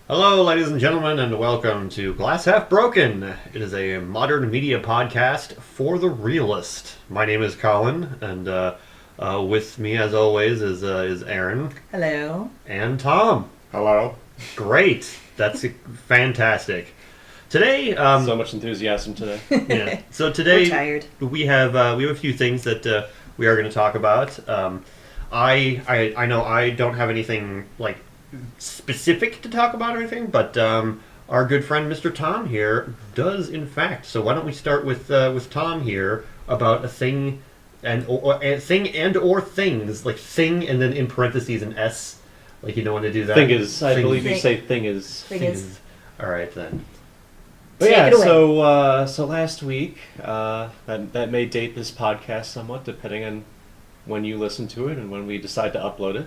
Hello, ladies and gentlemen, and welcome to Glass Half Broken. It is a modern media podcast for the realist. My name is Colin, and with me, as always, is Erin. Hello. And Tom. Hello. Great. That's fantastic. Today, So much enthusiasm today. yeah. So today We're tired. we have a few things that we are going to talk about. I know I don't have anything like specific to talk about or anything, but our good friend Mr. Tom here does in fact. So why don't we start with Tom here about a thing or things, like thing and then in parentheses an S, like you don't want to do that. Thing is, I Thing- believe you say thing is. Thing is. All right then. But Take yeah, it away. so last week, that may date this podcast somewhat, depending on when you listen to it and when we decide to upload it.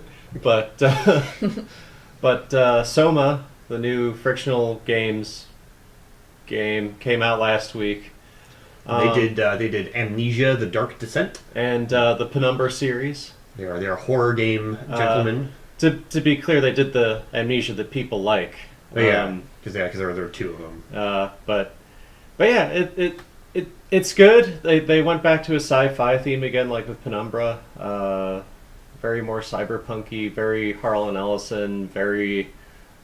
But Soma, the new frictional games game, came out last week. They did Amnesia: The Dark Descent. And the Penumbra series. They are horror game gentlemen. To be clear, they did the Amnesia that people like. Because there are two of them. But yeah, it's good. They went back to a sci-fi theme again, like with Penumbra. Very more cyberpunky, very Harlan Ellison, very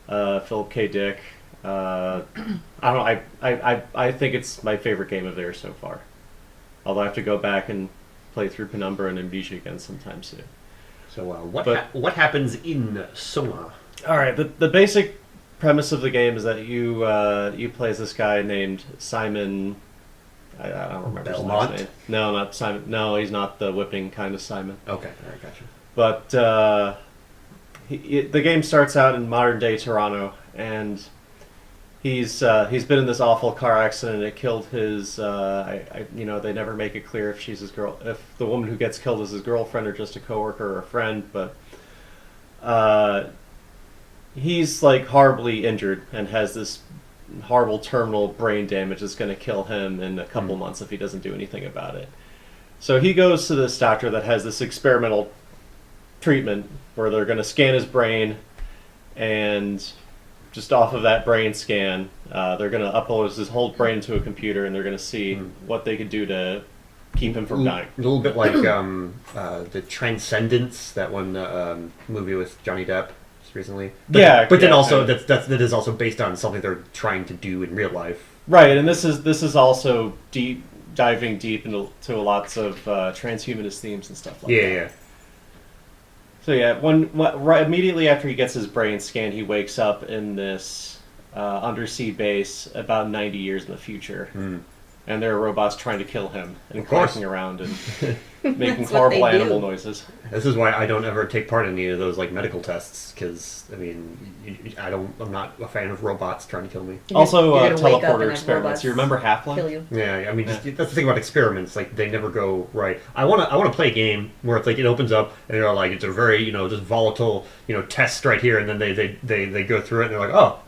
Philip K. Dick. I don't know. I think it's my favorite game of theirs so far. Although I have to go back and play through Penumbra and Amnesia again sometime soon. So what happens in Soma? All right, the basic premise of the game is that you play as this guy named Simon. I don't remember his Belmont? last name. No, not Simon. No, he's not the whipping kind of Simon. Okay, all right, gotcha. But the game starts out in modern day Toronto, and he's been in this awful car accident. It killed his. They never make it clear if she's his girl, if the woman who gets killed is his girlfriend or just a coworker or a friend. But he's like horribly injured and has this horrible terminal brain damage that's going to kill him in a couple months if he doesn't do anything about it. So he goes to this doctor that has this experimental treatment where they're going to scan his brain, and just off of that brain scan, they're going to upload his whole brain to a computer, and they're going to see what they could do to keep him from dying. A little bit like the Transcendence, that one movie with Johnny Depp just recently. But then also that is also based on something they're trying to do in real life. Right, and this is also diving deep into lots of transhumanist themes and stuff like that. Yeah. So yeah, right immediately after he gets his brain scanned, he wakes up in this undersea base about 90 years in the future, and there are robots trying to kill him and quacking around and making That's what horrible they do. animal noises. This is why I don't ever take part in any of those like medical tests, because I mean, I'm not a fan of robots trying to kill me. Also, You're gonna wake up teleporter and have experiments. robots You remember Half-Life? Kill you. Yeah, I mean, that's the thing about experiments. Like, they never go right. I want to play a game where it's like it opens up and they're like, it's a very just volatile test right here, and then they go through it and they're like, oh,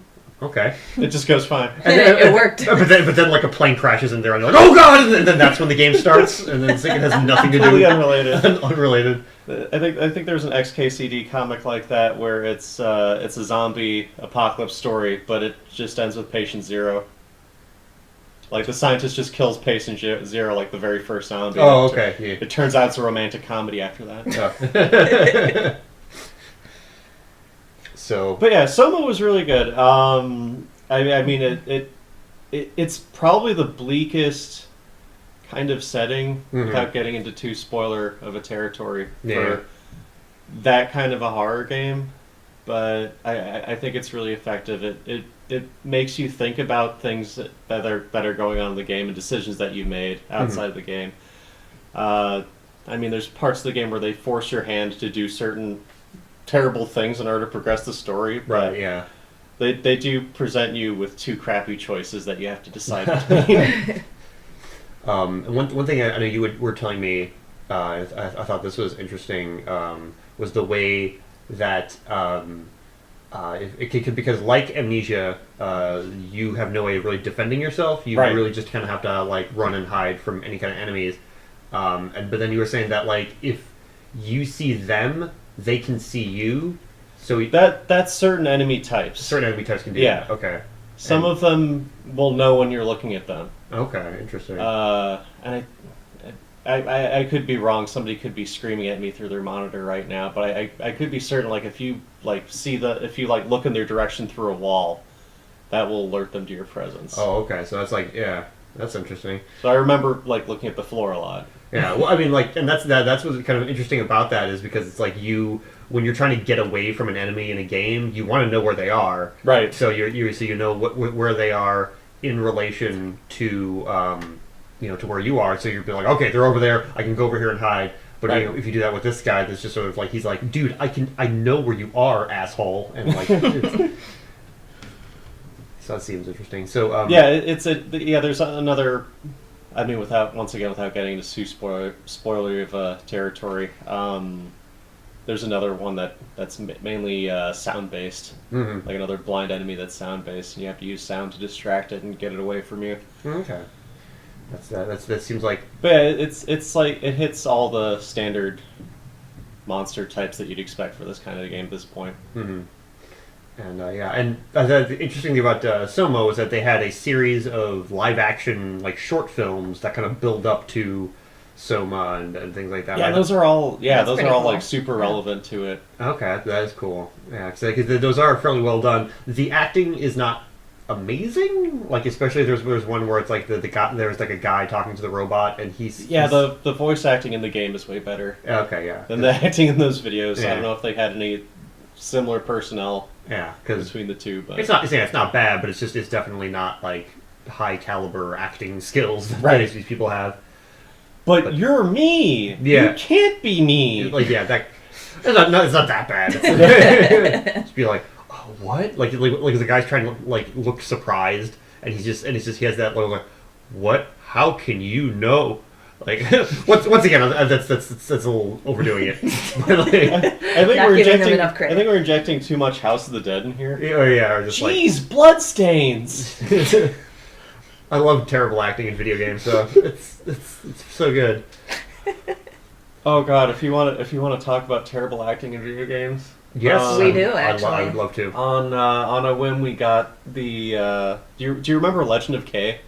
okay, It just goes fine. And it worked. But then like a plane crashes in there and they're like, oh god, and then that's when the game starts, and then it's like it has nothing to do Completely with unrelated. unrelated. I think there's an XKCD comic like that where it's a zombie apocalypse story, but it just ends with patient zero. Like the scientist just kills patient zero, like the very first zombie. Oh, okay. Yeah. It turns out it's a romantic comedy after that. Yeah. So, But yeah, Soma was really good. I mean, it's probably the bleakest kind of setting, without getting into too spoiler of a territory for that kind of a horror game. But I think it's really effective. It makes you think about things that are going on in the game and decisions that you made outside of the game. I mean, there's parts of the game where they force your hand to do certain terrible things in order to progress the story. But right, yeah. They do present you with two crappy choices that you have to decide between. One thing I know you were telling me, I thought this was interesting, was the way that because like Amnesia, you have no way of really defending yourself. You really just kind of have to like run and hide from any kind of enemies. But then you were saying that like if you see them, they can see you. So that's certain enemy types. certain enemy types can do Yeah. that. Okay. Some of them will know when you're looking at them. Okay, interesting. And I could be wrong. Somebody could be screaming at me through their monitor right now, but I could be certain. Like if you if you look in their direction through a wall, that will alert them to your presence. Oh, okay. So that's that's interesting. So I remember looking at the floor a lot. Yeah. Well, I mean, and that's what's kind of interesting about that is because it's when you're trying to get away from an enemy in a game, you want to know where they are. Right. So you know where they are in relation to to where you are. So you're like, okay, they're over there. I can go over here and hide. But right. if you do that with this guy, that's just sort of like he's like, dude, I know where you are, asshole, and so that seems interesting. So there's another. I mean, without getting into too spoilery of territory, there's another one that's mainly sound based, like another blind enemy that's sound based, and you have to use sound to distract it and get it away from you. Okay, that seems like. But yeah, it's like it hits all the standard monster types that you'd expect for this kind of game at this point. Mm-hmm. And the interesting thing about Soma was that they had a series of live-action short films that kind of build up to Soma and things like that. Yeah, those are all cool. Super relevant to it. Okay, that is cool. Yeah, because those are fairly well done. The acting is not amazing. Especially there's one where it's like the guy, there's a guy talking to the robot and he's the voice acting in the game is way better. Okay, yeah. Than the acting in those videos. Yeah. I don't know if they had any similar personnel. Yeah, because between the two, but it's not bad, but it's definitely not high caliber acting skills that these people have. But you're me. Yeah, you can't be me. It's not that bad. Just be like, oh, what? Like the guy's trying to look surprised, and he has that look what? How can you know? Once again, that's a little overdoing it. I think we're injecting too much House of the Dead in here. Oh yeah, or just jeez, bloodstains. I love terrible acting in video games, so it's so good. Oh god, if you want to talk about terrible acting in video games, yes, we do. Actually, I would love to. On a whim, we got the. Do you remember Legend of K?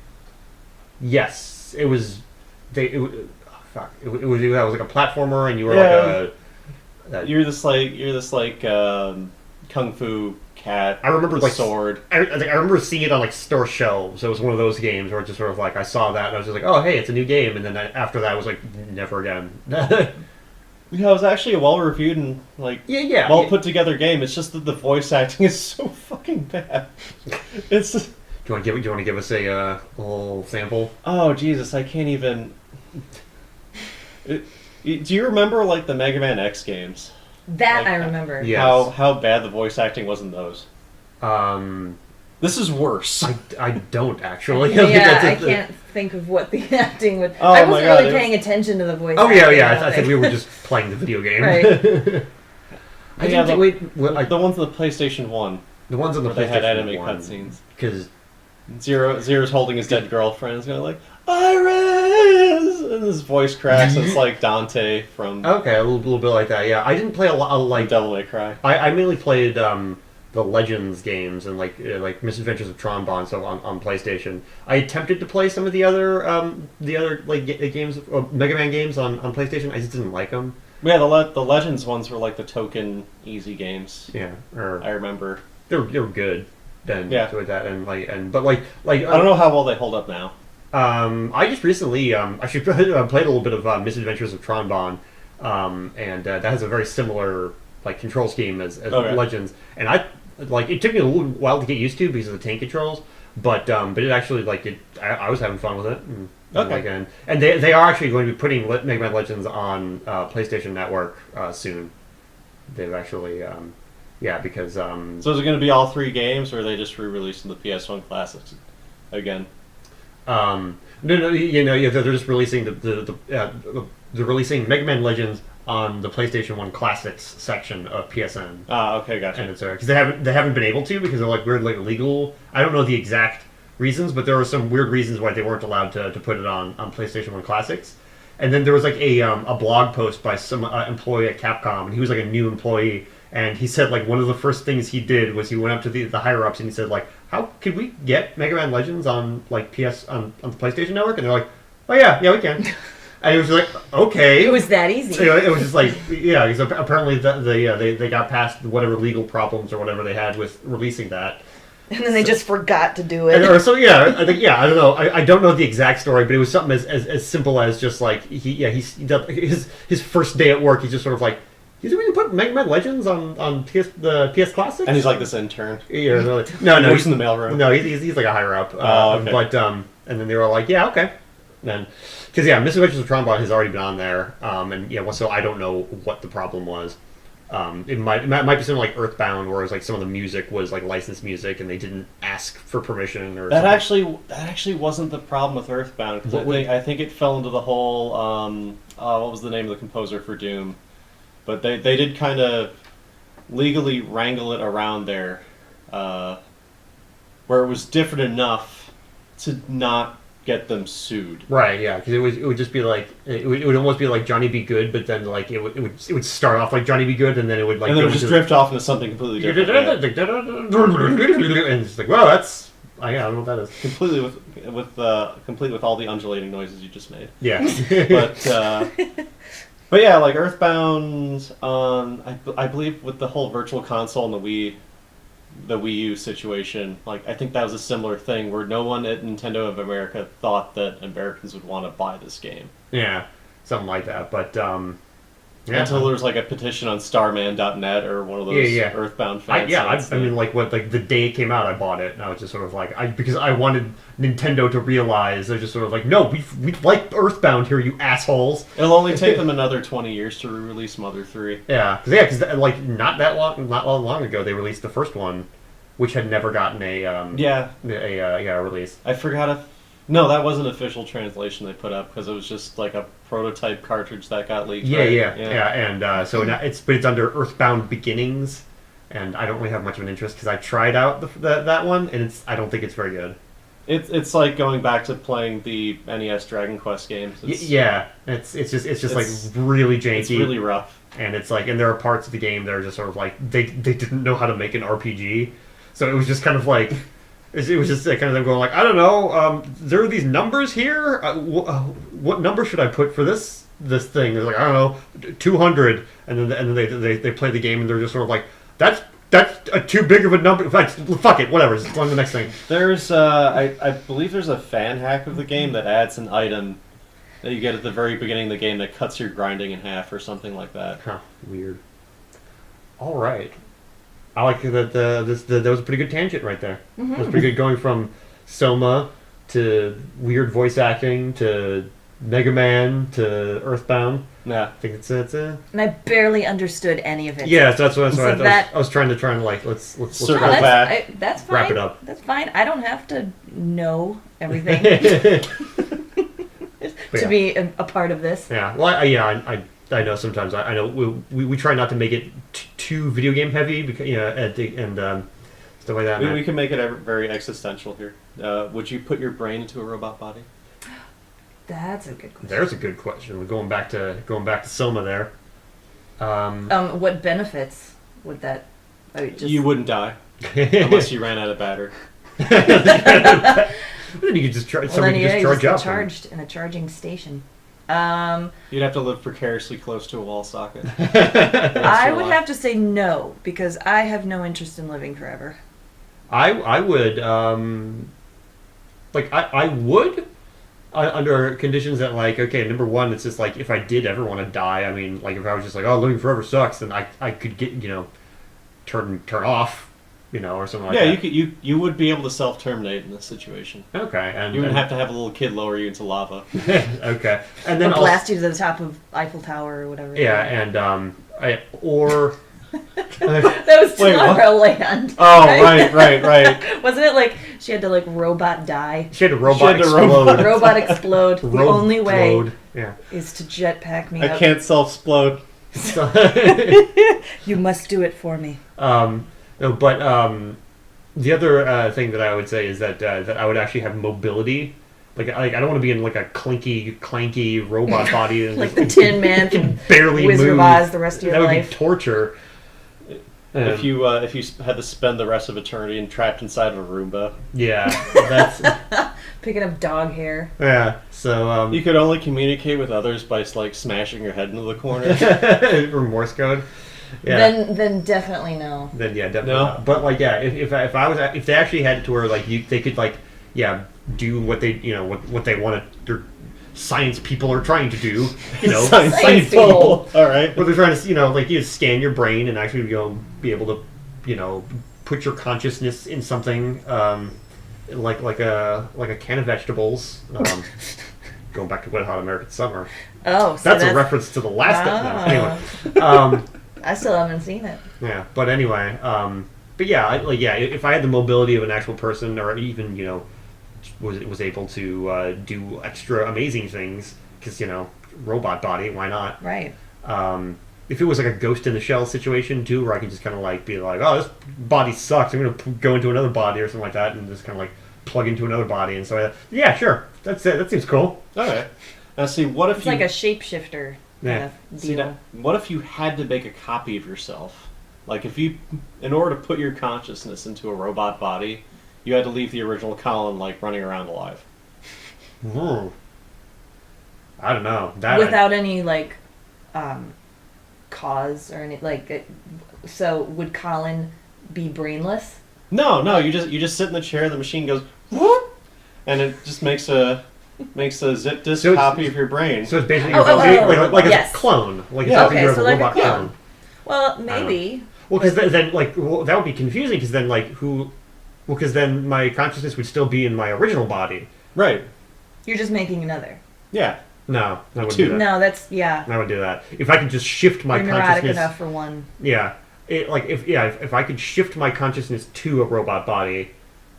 Yes, it was. It was like a platformer, and you were you're this kung fu cat. I remember sword. I remember seeing it on store shelves. It was one of those games where it's just sort of I saw that and I was just like, oh hey, it's a new game, and then after that I was like, never again. Yeah, it was actually a well reviewed and well put together game. It's just that the voice acting is so fucking bad. It's. Do you want to give us a little sample? Oh Jesus, I can't even. Do you remember the Mega Man X games? That I remember. Yes. How bad the voice acting was in those. This is worse. I don't actually. Yeah, I can't think of what the acting would. Oh, I wasn't really paying attention to the voice. Oh yeah. I think we were just playing the video game. Right. The ones on the PlayStation 1. The ones on the PlayStation 1. They had anime cutscenes. Because Zero's holding his dead girlfriend. He's going Iris, and his voice cracks. It's like Dante from. Okay, a little bit like that. Yeah, I didn't play a lot of Devil May Cry. I mainly played the Legends games and Misadventures of Trombone, so on PlayStation. I attempted to play some of the other games, Mega Man games on PlayStation. I just didn't like them. Yeah, the Legends ones were the token easy games. Yeah, I remember they were good then. Yeah, with that and I don't know how well they hold up now. I just recently actually played a little bit of Misadventures of Trombone, and that has a very similar control scheme as Legends, and it took me a little while to get used to because of the tank controls, but it actually I was having fun with it. And they are actually going to be putting Mega Man Legends on PlayStation Network soon. They've actually because so is it going to be all 3 games, or are they just re-releasing the PS1 classics again? No, they're just releasing they're releasing Mega Man Legends on the PlayStation 1 Classics section of PSN. Ah, okay, gotcha. And it's because they haven't been able to because of weird legal. I don't know the exact reasons, but there were some weird reasons why they weren't allowed to put it on PlayStation 1 Classics. And then there was a blog post by some employee at Capcom, and he was a new employee, And he said like one of the first things he did was he went up to the higher ups and he said like, how could we get Mega Man Legends on like on the PlayStation Network? And they're like, oh yeah, we can. And it was like, okay. It was that easy. So it was just like, yeah, because apparently they got past whatever legal problems or whatever they had with releasing that. And then they just forgot to do it. Or so yeah, I think I don't know. I don't know the exact story, but it was something as simple as just like his first day at work, he's just sort of like, you think we can put Mega Man Legends on the PS Classic? And he's like this intern. Yeah, really. No, Works in the mailroom. No, he's like a higher up. Okay. But and then they were like, yeah, okay. Then because Mr. Adventures of Trombone has already been on there, and yeah, well, so I don't know what the problem was. It might be something like Earthbound, whereas like some of the music was like licensed music, and they didn't ask for permission or. That something. actually wasn't the problem with Earthbound. 'Cause I think it fell into the whole. What was the name of the composer for Doom? But they did kind of legally wrangle it around there, where it was different enough to not get them sued. Right, yeah, because it would just be like it would almost be like Johnny Be Good, but then like it would start off like Johnny Be Good, and then it would like and then it would just drift off into something completely different. And it's like, well, that's I don't know what that is. Completely complete with all the undulating noises you just made. Yeah, but yeah, like Earthbound I believe with the whole Virtual Console and the Wii U situation, like I think that was a similar thing where no one at Nintendo of America thought that Americans would want to buy this game. Yeah, something like that. But until there was like a petition on Starman.net or one of those Earthbound fans. I mean, like the day it came out, I bought it, and I was just sort of like, because I wanted Nintendo to realize they're just sort of like, no, we like Earthbound here, you assholes. It'll only take them another 20 years to re-release Mother 3. Yeah, because like not long ago they released the first one, which had never gotten a release. I forgot if. No, that wasn't an official translation they put up because it was just like a prototype cartridge that got leaked. Yeah, right? And so now it's under Earthbound Beginnings, and I don't really have much of an interest because I tried out that one, and I don't think it's very good. It's like going back to playing the NES Dragon Quest games. It's just like really janky. It's really rough, and it's like, and there are parts of the game that are just sort of like they didn't know how to make an RPG, so it was just kind of like. It was just kind of them going like, I don't know, there are these numbers here. What number should I put for this thing? They're like, I don't know, 200, and then they play the game and they're just sort of like, that's too big of a number. Fuck it, whatever. Just go on to the next thing. There's I believe there's a fan hack of the game that adds an item that you get at the very beginning of the game that cuts your grinding in half or something like that. Huh, weird. All right. I like that. That was a pretty good tangent right there. Mm-hmm. It was pretty good going from Soma to weird voice acting to Mega Man to Earthbound. Yeah, I think it's a. And I barely understood any of it. Yeah, so that's what I was trying to like let's circle back. That's fine. Wrap it up. That's fine. I don't have to know everything to be a part of this. Yeah. Well, I know sometimes I know we try not to make it too video game heavy because and stuff like that. We can make it very existential here. Would you put your brain into a robot body? That's a good question. There's a good question. We're going back to Soma there. What benefits would that? You wouldn't die unless you ran out of battery. Then you could just charge. Somebody could just charge up. Charged in a charging station. You'd have to live precariously close to a wall socket. I would have to say no, because I have no interest in living forever. I would, I would, under conditions that, like, okay, number one, it's just like, if I did ever want to die, I mean, like, if I was just like, oh, living forever sucks, then I could get, turn off, or something like that. Yeah, you would be able to self-terminate in this situation. Okay, and you would have to have a little kid lower you into lava. Okay, and then or blast you to the top of Eiffel Tower or whatever. Yeah, and that was Tomorrowland. Oh, right. Wasn't it like she had to robot die? She had to explode. Robot explode. The only way is to jetpack me. I can't self-explode. You must do it for me. No, but the other thing that I would say is that I would actually have mobility. Like I don't want to be in like a clanky robot body and like the Tin Man can barely Wizard move. of Oz the rest of your life. That would be torture. if you had to spend the rest of eternity trapped inside of a Roomba. Yeah, that's Picking up dog hair. yeah. So You could only communicate with others by like smashing your head into the corner. for Morse code. Yeah. Then definitely no. Then yeah, definitely. No? Not. But like yeah, if they actually had it to where like they could like do what they what they want to. Science people are trying to do, Science people. All right. What they're trying to, like you scan your brain and actually be able to, put your consciousness in something, like a can of vegetables. Going back to Wet Hot American Summer. Oh, so that's a reference to the last episode. Anyway, I still haven't seen it. yeah, but anyway, but yeah, if I had the mobility of an actual person, or even was able to do extra amazing things, because robot body, why not? Right. If it was like a Ghost in the Shell situation too, where I could just kind of like be like, oh, this body sucks, I'm gonna go into another body or something like that, and just kind of like plug into another body, and so yeah, sure, that's it. That seems cool. Okay. Now see, what if It's like a shapeshifter kind of deal. See, now, what if you had to make a copy of yourself? Like if you, in order to put your consciousness into a robot body, you had to leave the original Colin like running around alive. Ooh. I don't know. Without any like cause or any so would Colin be brainless? No, you just sit in the chair. The machine goes whoop, and it just makes a zip disk copy of your brain. So it's basically like yes. a clone. Like yeah, it's a robot clone. clone. Well, maybe. Well, because then that would be confusing. Because then because then my consciousness would still be in my original body. Right. You're just making another. Yeah. No, I wouldn't do that. No, that's yeah. I would do that if I could just shift my You're consciousness. neurotic enough for one. Yeah, if I could shift my consciousness to a robot body,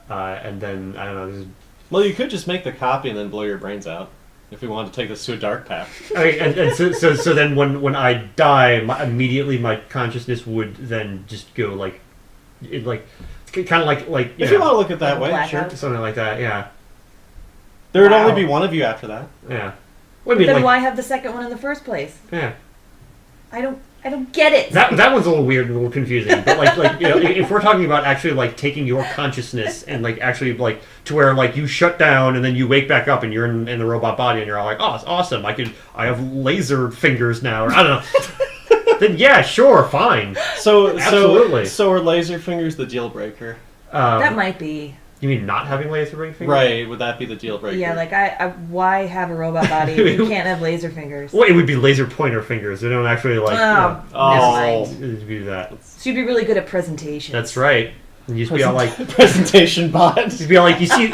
and then I don't know. Well, you could just make the copy and then blow your brains out if you wanted to take this to a dark path. I mean, and so then when I die, immediately my consciousness would then just go kind of like if you want to look at it that way, blackout. sure. Something like that. Yeah. There would only be one of you after that. Yeah. But then why have the second one in the first place? Yeah. I don't get it. That one's a little weird and a little confusing. But if we're talking about actually like taking your consciousness and like actually like to where like you shut down and then you wake back up and you're in the robot body and you're all like, oh, it's awesome. I have laser fingers now, or I don't know. Then yeah, sure, fine. So absolutely. So are laser fingers the deal breaker? That might be. You mean not having laser fingers? Right, would that be the deal breaker? Yeah, like why have a robot body if you can't have laser fingers? Well, it would be laser pointer fingers. They don't actually like. Never mind. Do that. So you'd be really good at presentations. That's right. And you just be all like presentation bot. You'd be all like, you see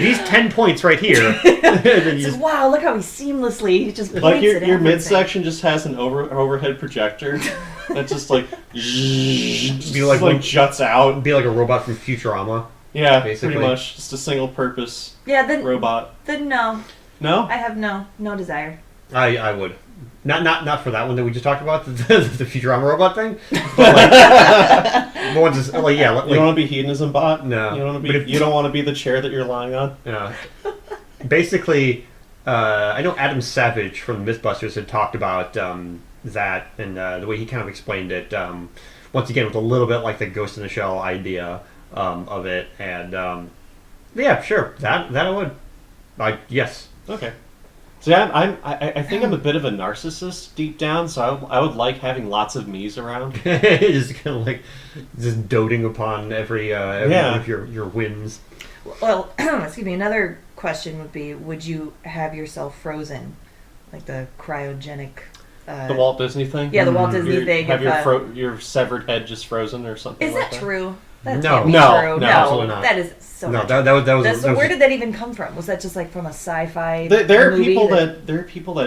these 10 points right here. Then you wow, look how he seamlessly just points like your at everything. midsection just has an overhead projector that just like juts out. Be like a robot from Futurama. Yeah, basically. pretty much just a single purpose. Then robot. Then no. No? I have no desire. I would. Not for that one that we just talked about, the Futurama robot thing. But like, one's just, like yeah. Like, you don't want to be hedonism bot. No, you don't want to be the chair that you're lying on. Yeah. Basically, I know Adam Savage from the Mythbusters had talked about that and the way he kind of explained it. Once again, with a little bit like the Ghost in the Shell idea of it, and yeah, sure, that I would. Yes. Okay. So yeah, I think I'm a bit of a narcissist deep down, so I would like having lots of me's around. Just kind of like just doting upon every one of your whims. Well, excuse me. Another question would be: would you have yourself frozen, like the cryogenic? The Walt Disney thing. Yeah, the Walt Disney thing. Have your severed head just frozen or something? Is like that that true? That No. can't be No, true. no, absolutely not. That is so. No, not that was. Where did that even come from? Was that just like from a sci-fi? There are movie people that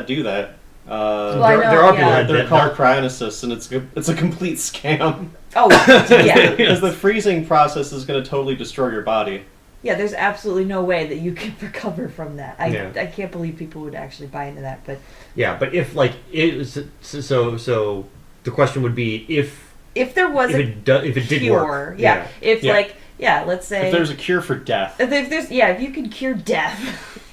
do that. Well, I know, there are people that they're called cryonicists, and it's a complete scam. Oh, yeah. Because the freezing process is going to totally destroy your body. Yeah, there's absolutely no way that you can recover from that. Yeah. I can't believe people would actually buy into that. But yeah, but if like so the question would be if there was if it did work. Let's say if there's a cure for death. If you could cure death,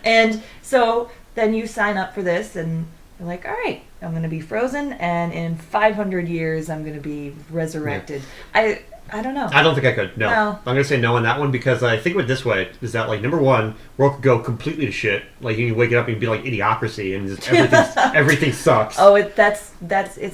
and so then you sign up for this, and You're like, all right, I'm going to be frozen, and in 500 years, I'm going to be resurrected. Yeah. I don't know. I don't think I could. No. No. I'm going to say no on that one because I think of it this way: is that like number one, world could go completely to shit. Like you can wake up and be like Idiocracy, and just everything sucks. Oh, it's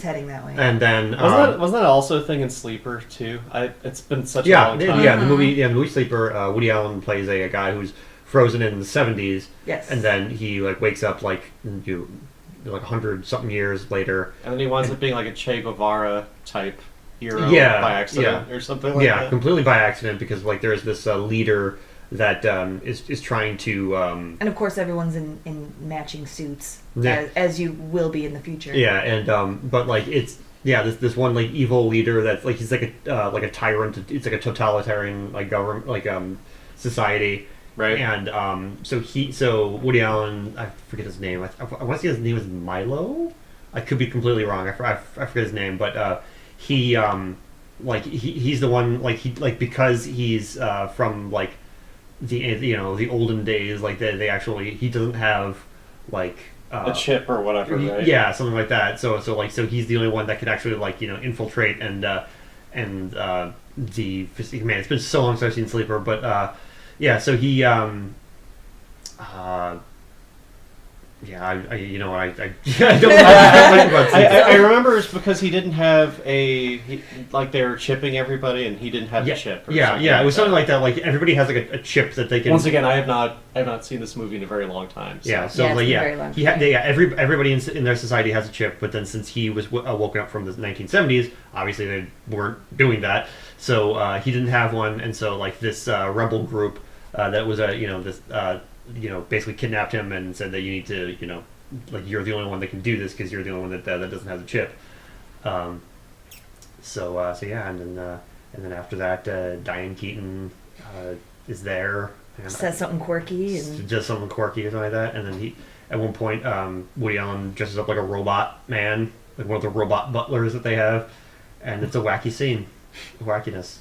heading that way. And then wasn't that also a thing in Sleeper too? It's been such a long time. Yeah, the movie Sleeper. Woody Allen plays a guy who's frozen in the 70s. Yes. And then he like wakes up like 100-something years later. And then he winds up being like a Che Guevara type hero by accident or something like that. Yeah, completely by accident because like there's this leader that is trying to... and of course everyone's in matching suits, as you will be in the future. Yeah, and but like it's... Yeah, this one like evil leader that's like he's like a tyrant. It's like a totalitarian like government like society. Right. And so Woody Allen, I forget his name. I want to say his name is Milo. I could be completely wrong. I forget his name, but he's the one because he's from like the olden days. Like they actually he doesn't have like a chip or whatever. Right? Yeah, something like that. So he's the only one that could actually like infiltrate and the man. It's been so long since I've seen Sleeper, but. Yeah, so he, I don't know. I remember it's because he didn't have they were chipping everybody and he didn't have the chip. Or it was something like that. Like everybody has like a chip that they can. Once again, I have not seen this movie in a very long time. So. Yeah, so everybody in their society has a chip, but then since he was woken up from the 1970s, obviously they weren't doing that, so he didn't have one, and so like this rebel group. That was basically kidnapped him and said that you need to, you're the only one that can do this because you're the only one that doesn't have the chip. And then after that, Diane Keaton is there. And says something quirky and does something quirky or something like that, and then he, at one point, Woody Allen dresses up like a robot man, like one of the robot butlers that they have, and it's a wacky scene, wackiness.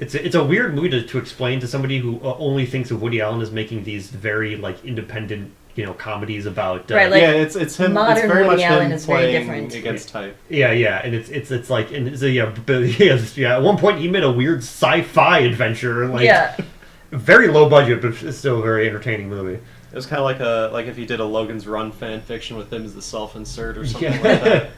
It's a weird movie to explain to somebody who only thinks of Woody Allen as making these very like independent comedies about right. Like, it's him. Modern it's very Woody much Allen him is very playing different against type. Yeah, and it's like and so At one point he made a weird sci-fi adventure, very low budget, but it's still a very entertaining movie. It was kind of like if he did a Logan's Run fan fiction with him as the self-insert or something like that.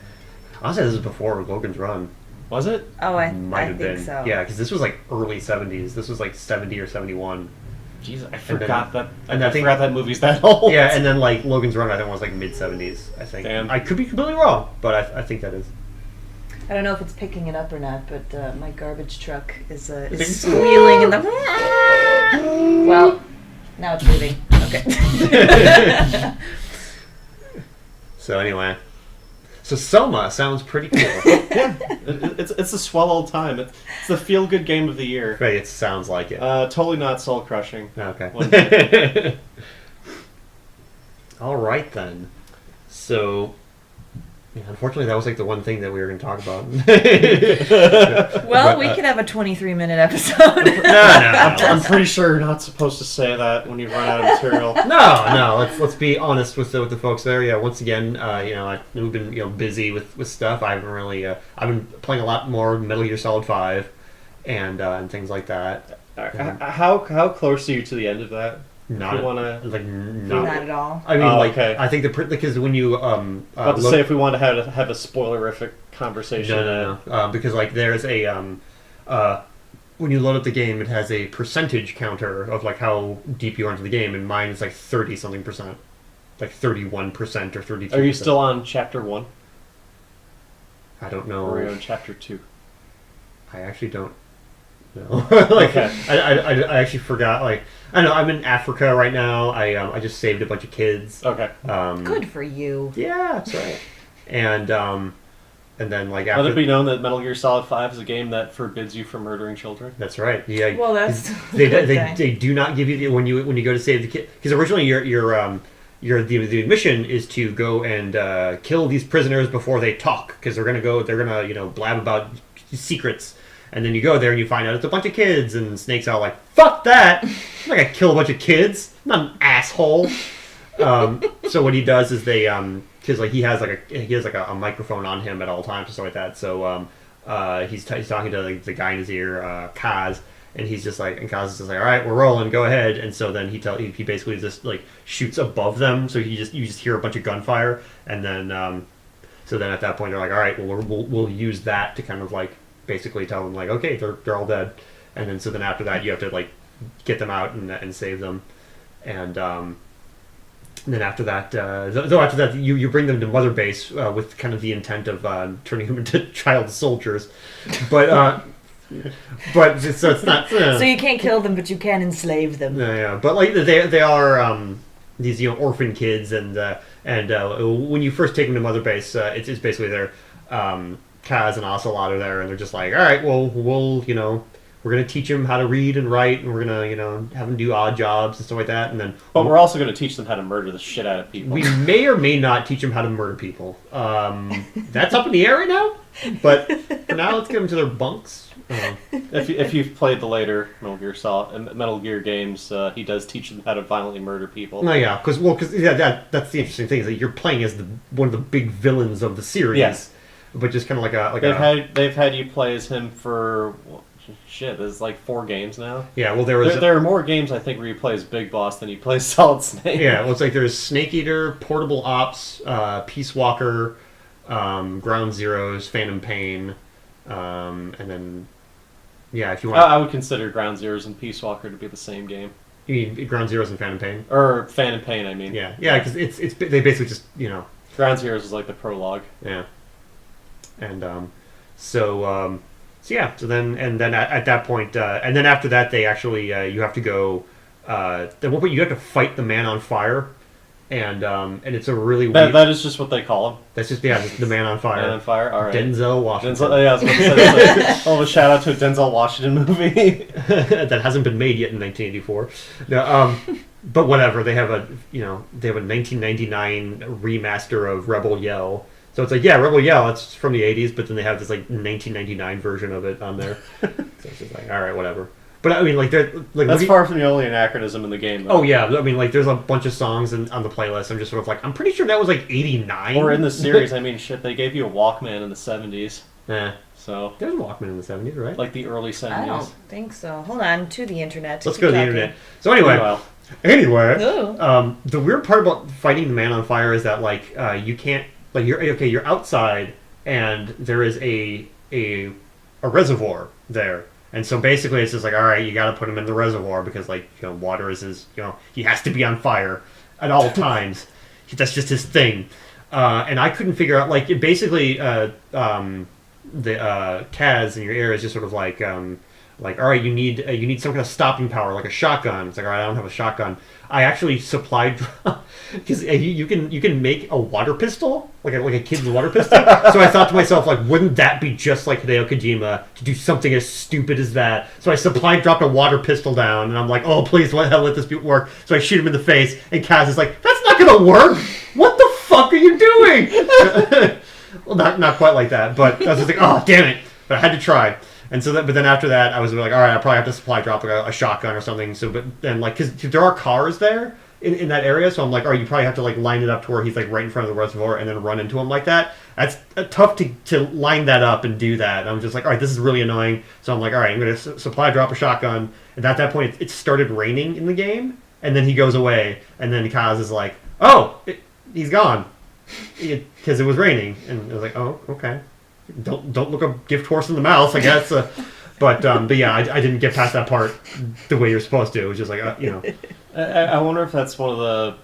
I'll say this is before Logan's Run. Was it? Oh, I think been. So. Yeah, because this was like early 70s. This was like 70 or 71. Jesus, I forgot that. I forgot that movie's that old. Yeah, and then like Logan's Run, I think was like mid 70s. I think. Damn. I could be completely wrong, but I think that is. I don't know if it's picking it up or not, but my garbage truck is squealing in the. Well, now it's moving. Okay. So anyway. So Soma sounds pretty cool. Yeah, it's a swell old time. It's the feel good game of the year. Right, it sounds like it. Totally not soul crushing. Okay. All right then. So, unfortunately, that was like the one thing that we were going to talk about. Well, we could have a 23-minute episode. No. I'm pretty sure you're not supposed to say that when you run out of material. No. Let's be honest with the folks there. Yeah. Once again, we've been busy with stuff. I haven't really. I've been playing a lot more Metal Gear Solid 5, and things like that. How close are you to the end of that? Not not at all. I mean, okay. I think because when you about to say if we want to have a spoilerific conversation. No. Because like there's a when you load up the game, it has a percentage counter of like how deep you are into the game, and mine is like 30-something%, like 31% or 32%. Are you still on chapter 1? I don't know. Or are you on chapter 2? I actually don't know. Okay. I actually forgot. Like I know I'm in Africa right now. I just saved a bunch of kids. Okay. Good for you. Yeah, that's right. And then like after let it be known that Metal Gear Solid 5 is a game that forbids you from murdering children. That's right. Yeah. Well, that's they do not give you when you go to save the kid, because originally the mission is to go and kill these prisoners before they talk, because they're gonna blab about secrets. And then you go there and you find out it's a bunch of kids, and Snake's out like, fuck that! I'm not gonna kill a bunch of kids. I'm not an asshole. So what he does is they because like he has like a microphone on him at all times and stuff like that. So he's talking to the guy in his ear, Kaz, and he's just like, and Kaz is just like, all right, we're rolling, go ahead. And so then he basically just like shoots above them, so you just hear a bunch of gunfire, and then so then at that point they're like, all right, well we'll use that to kind of like basically tell them like, okay, they're all dead, and then so then after that you have to like get them out and save them, and then after that, though after that you bring them to Mother Base with kind of the intent of turning them into child soldiers, but so it's not. So you can't kill them, but you can enslave them. Yeah, but like they are these orphan kids, and when you first take them to Mother Base, it's basically their Kaz and Ocelot are there, and they're just like, all right, well we'll we're gonna teach them how to read and write, and we're gonna have them do odd jobs and stuff like that, and then. But we're also gonna teach them how to murder the shit out of people. We may or may not teach them how to murder people. That's up in the air right now. But for now, let's get them to their bunks. If you've played the later Metal Gear games, he does teach them how to violently murder people. No, yeah, because that's the interesting thing is that you're playing as one of the big villains of the series. Yes, but just kind of they've had you play as him for. Shit, there's like 4 games now. Yeah, well, there are more games I think where you play as Big Boss than you play as Solid Snake. Yeah, well, it's like there's Snake Eater, Portable Ops, Peace Walker, Ground Zeroes, Phantom Pain, and then if you want, I would consider Ground Zeroes and Peace Walker to be the same game. You mean Ground Zeroes and Phantom Pain? Or Phantom Pain, I mean. Yeah, because it's they basically just Ground Zeroes is like the prologue. Yeah, and so then at that point, and then after that, they actually you have to go. At one point, you have to fight the man on fire, and it's a really weird. That is just what they call him. That's just the man on fire. Man on fire. All right. Denzel Washington. I was about to say, a shout out to a Denzel Washington movie that hasn't been made yet in 1984. No, but whatever. They have a 1999 remaster of Rebel Yell. So it's like, yeah, Rebel Yell, it's from the 80s, but then they have this like 1999 version of it on there. So it's just like, all right, whatever. But I mean, like, that's far from the only anachronism in the game, though. Oh, yeah. I mean, like, there's a bunch of songs on the playlist. I'm just sort of like, I'm pretty sure that was like 89. Or in the series, I mean, shit, they gave you a Walkman in the 70s. Yeah. So. There's a Walkman in the 70s, right? Like the early 70s. I don't think so. Hold on, to the internet. Let's go to the internet. So anyway. Ooh. The weird part about fighting the man on fire is that, like, you can't. Like you're outside, and there is a reservoir there, and so basically it's just like, all right, you got to put him in the reservoir because water is his, he has to be on fire at all times. That's just his thing, and I couldn't figure out basically the Kaz in your ear is just sort of like all right, you need some kind of stopping power, like a shotgun. It's like, all right, I don't have a shotgun. I actually supplied because you can make a water pistol, like a kid's water pistol. So I thought to myself, like, wouldn't that be just like Hideo Kojima to do something as stupid as that? So I dropped a water pistol down, and I'm like, oh please, let this work. So I shoot him in the face, and Kaz is like, that's not gonna work. What the fuck are you doing? Well, not quite like that, but I was just like, oh damn it! But I had to try. And so, but then after that, I was like, all right, I probably have to supply drop a shotgun or something. So, but then because there are cars there in that area, so I'm like, all right, you probably have to line it up to where he's like right in front of the reservoir and then run into him like that. That's tough to line that up and do that. And I'm just like, all right, this is really annoying. So I'm like, all right, I'm going to supply drop a shotgun. And at that point, it started raining in the game, and then he goes away, and then Kaz is like, oh, he's gone because it was raining, and I was like, oh, okay. Don't look a gift horse in the mouth, I guess. But yeah, I didn't get past that part the way you're supposed to. It was just like, I wonder if that's one of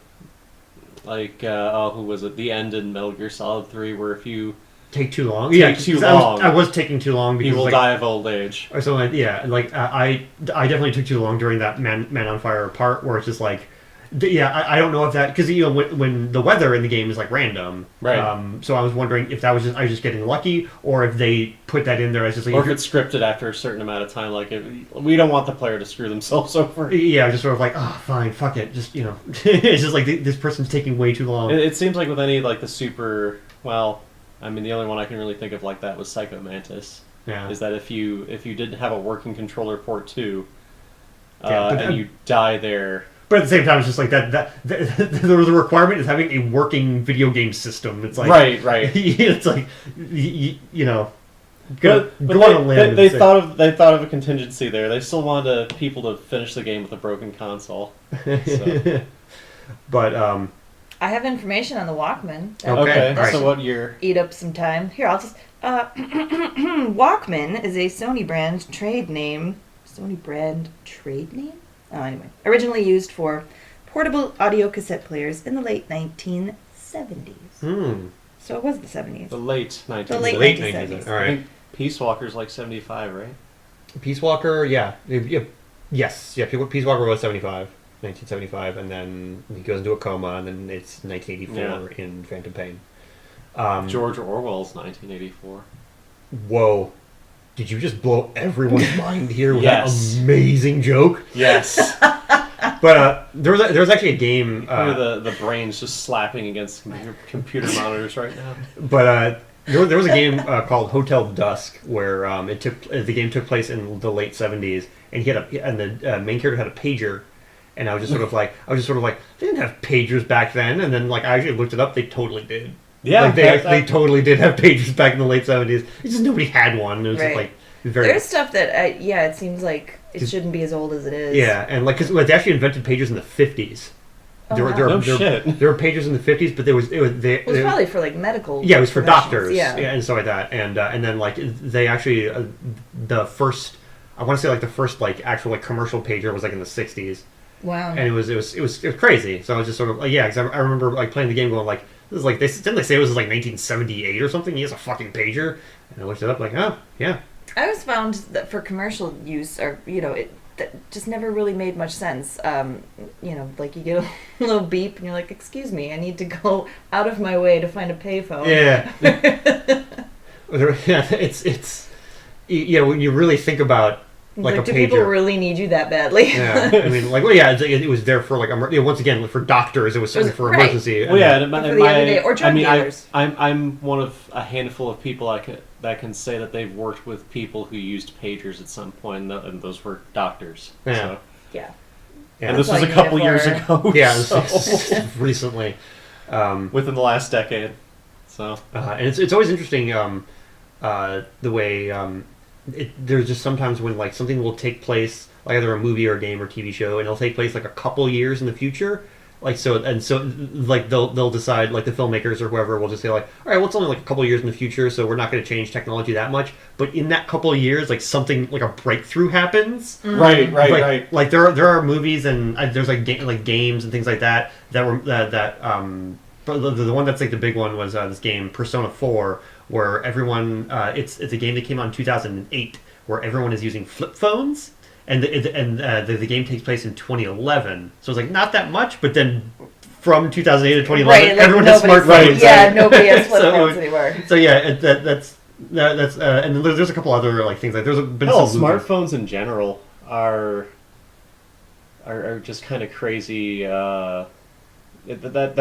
the, who was it? The end in Metal Gear Solid 3, where if you take too long, I was taking too long because you will die of old age or something. I definitely took too long during that man on fire part where it's just like. Yeah, I don't know if that because when the weather in the game is like random, right? So I was wondering if that was I was just getting lucky, or if they put that in there as just like, or if it's scripted after a certain amount of time. Like we don't want the player to screw themselves over. Yeah, just sort of like, oh, fine, fuck it, just it's just like this person's taking way too long. It seems like with any the super I mean the only one I can really think of like that was Psycho Mantis. Yeah, is that if you didn't have a working controller port 2, and you die there. But at the same time, it's just like that there was a requirement is having a working video game system. It's like right. It's like you know, But go on a limb. they thought of a contingency there. They still wanted people to finish the game with a broken console. So. But I have information on the Walkman. Okay. All right. So what year? Eat up some time. Here, I'll just. Walkman is a Sony brand trade name. Oh, anyway. Originally used for portable audio cassette players in the late 1970s. So it was the 70s. The late 1970s. The late late 1970s. 1970s. All I right. think Peace Walker's like 75, right? Peace Walker, yeah. Yes. Peace Walker was 1975, and then he goes into a coma, and then it's 1984 in Phantom Pain. George Orwell's 1984. Whoa. Did you just blow everyone's mind here with Yes. that amazing joke? Yes. But there was actually a game. The brain's just slapping against computer monitors right now. But there was a game called Hotel Dusk where the game took place in the late 70s, and the main character had a pager, and I was just sort of like they didn't have pagers back then, and then like I actually looked it up, they totally did. Yeah, like they totally did have pagers back in the late 70s. It's just nobody had one. It was just like very. There's stuff that it seems like it shouldn't be as old as it is. Yeah, and like because they actually invented pagers in the 50s. Oh, wow. No shit. There were pagers in the 50s, but it was probably for like medical. Yeah, it was for doctors. Yeah. And stuff like that. And then like they actually the first I want to say like the first like actual like commercial pager was like in the 60s. Wow. And it was crazy. So I was just sort of like because I remember like playing the game going like this is like didn't they say it was like 1978 or something? He has a fucking pager. And I looked it up like oh yeah. I always found that for commercial use, or that just never really made much sense. Like you get a little beep, and you're like, "Excuse me, I need to go out of my way to find a payphone." Yeah. It's when you really think about like a do pager. people really need you that badly? Yeah, I mean, like, it was there for like once again for doctors. It was something for right. emergency. Well, yeah, for the other day, or drug dealers. I'm one of a handful of people that can say that they've worked with people who used pagers at some point, and those were doctors. Yeah. So. Yeah. And this was a couple years ago. Yeah, so. recently, within the last decade. So, and it's always interesting the way there's just sometimes when like something will take place, like either a movie or a game or TV show, and it'll take place like a couple years in the future. Like so like they'll decide, like the filmmakers or whoever will just say like, all right, well it's only like a couple of years in the future, so we're not going to change technology that much. But in that couple of years, like something like a breakthrough happens. Right. Like there are movies and there's like games and things like that were but the one that's like the big one was this game Persona 4, where everyone it's a game that came out in 2008 where everyone is using flip phones. And the game takes place in 2011, so it's like not that much. But then from 2008 to 2011, like everyone has smartphones. Yeah, nobody has flip phones anymore. So yeah, that's and then there's a couple other like things like there's been some smartphones in general are just kind of crazy. That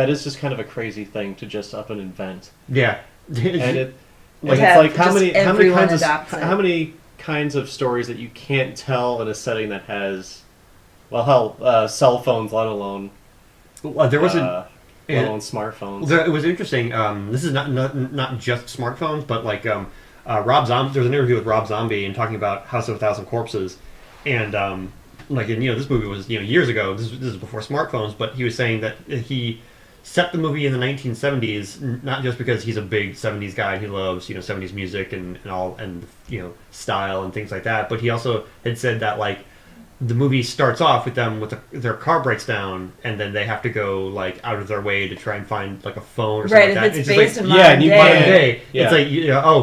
is just kind of a crazy thing to just up and invent. Yeah, and how many kinds of stories that you can't tell in a setting that has, cell phones, let alone there was let alone smartphones. It was interesting. This is not just smartphones, but like Rob Zombie. There was an interview with Rob Zombie and talking about House of a Thousand Corpses, and this movie was years ago. This is before smartphones, but he was saying that he set the movie in the 1970s, not just because he's a big 70s guy who loves 70s music and all and style and things like that, but he also had said that like the movie starts off with them with their car breaks down, and then they have to go like out of their way to try and find like a phone or something like that. Right, if it's based in modern day. Yeah. It's like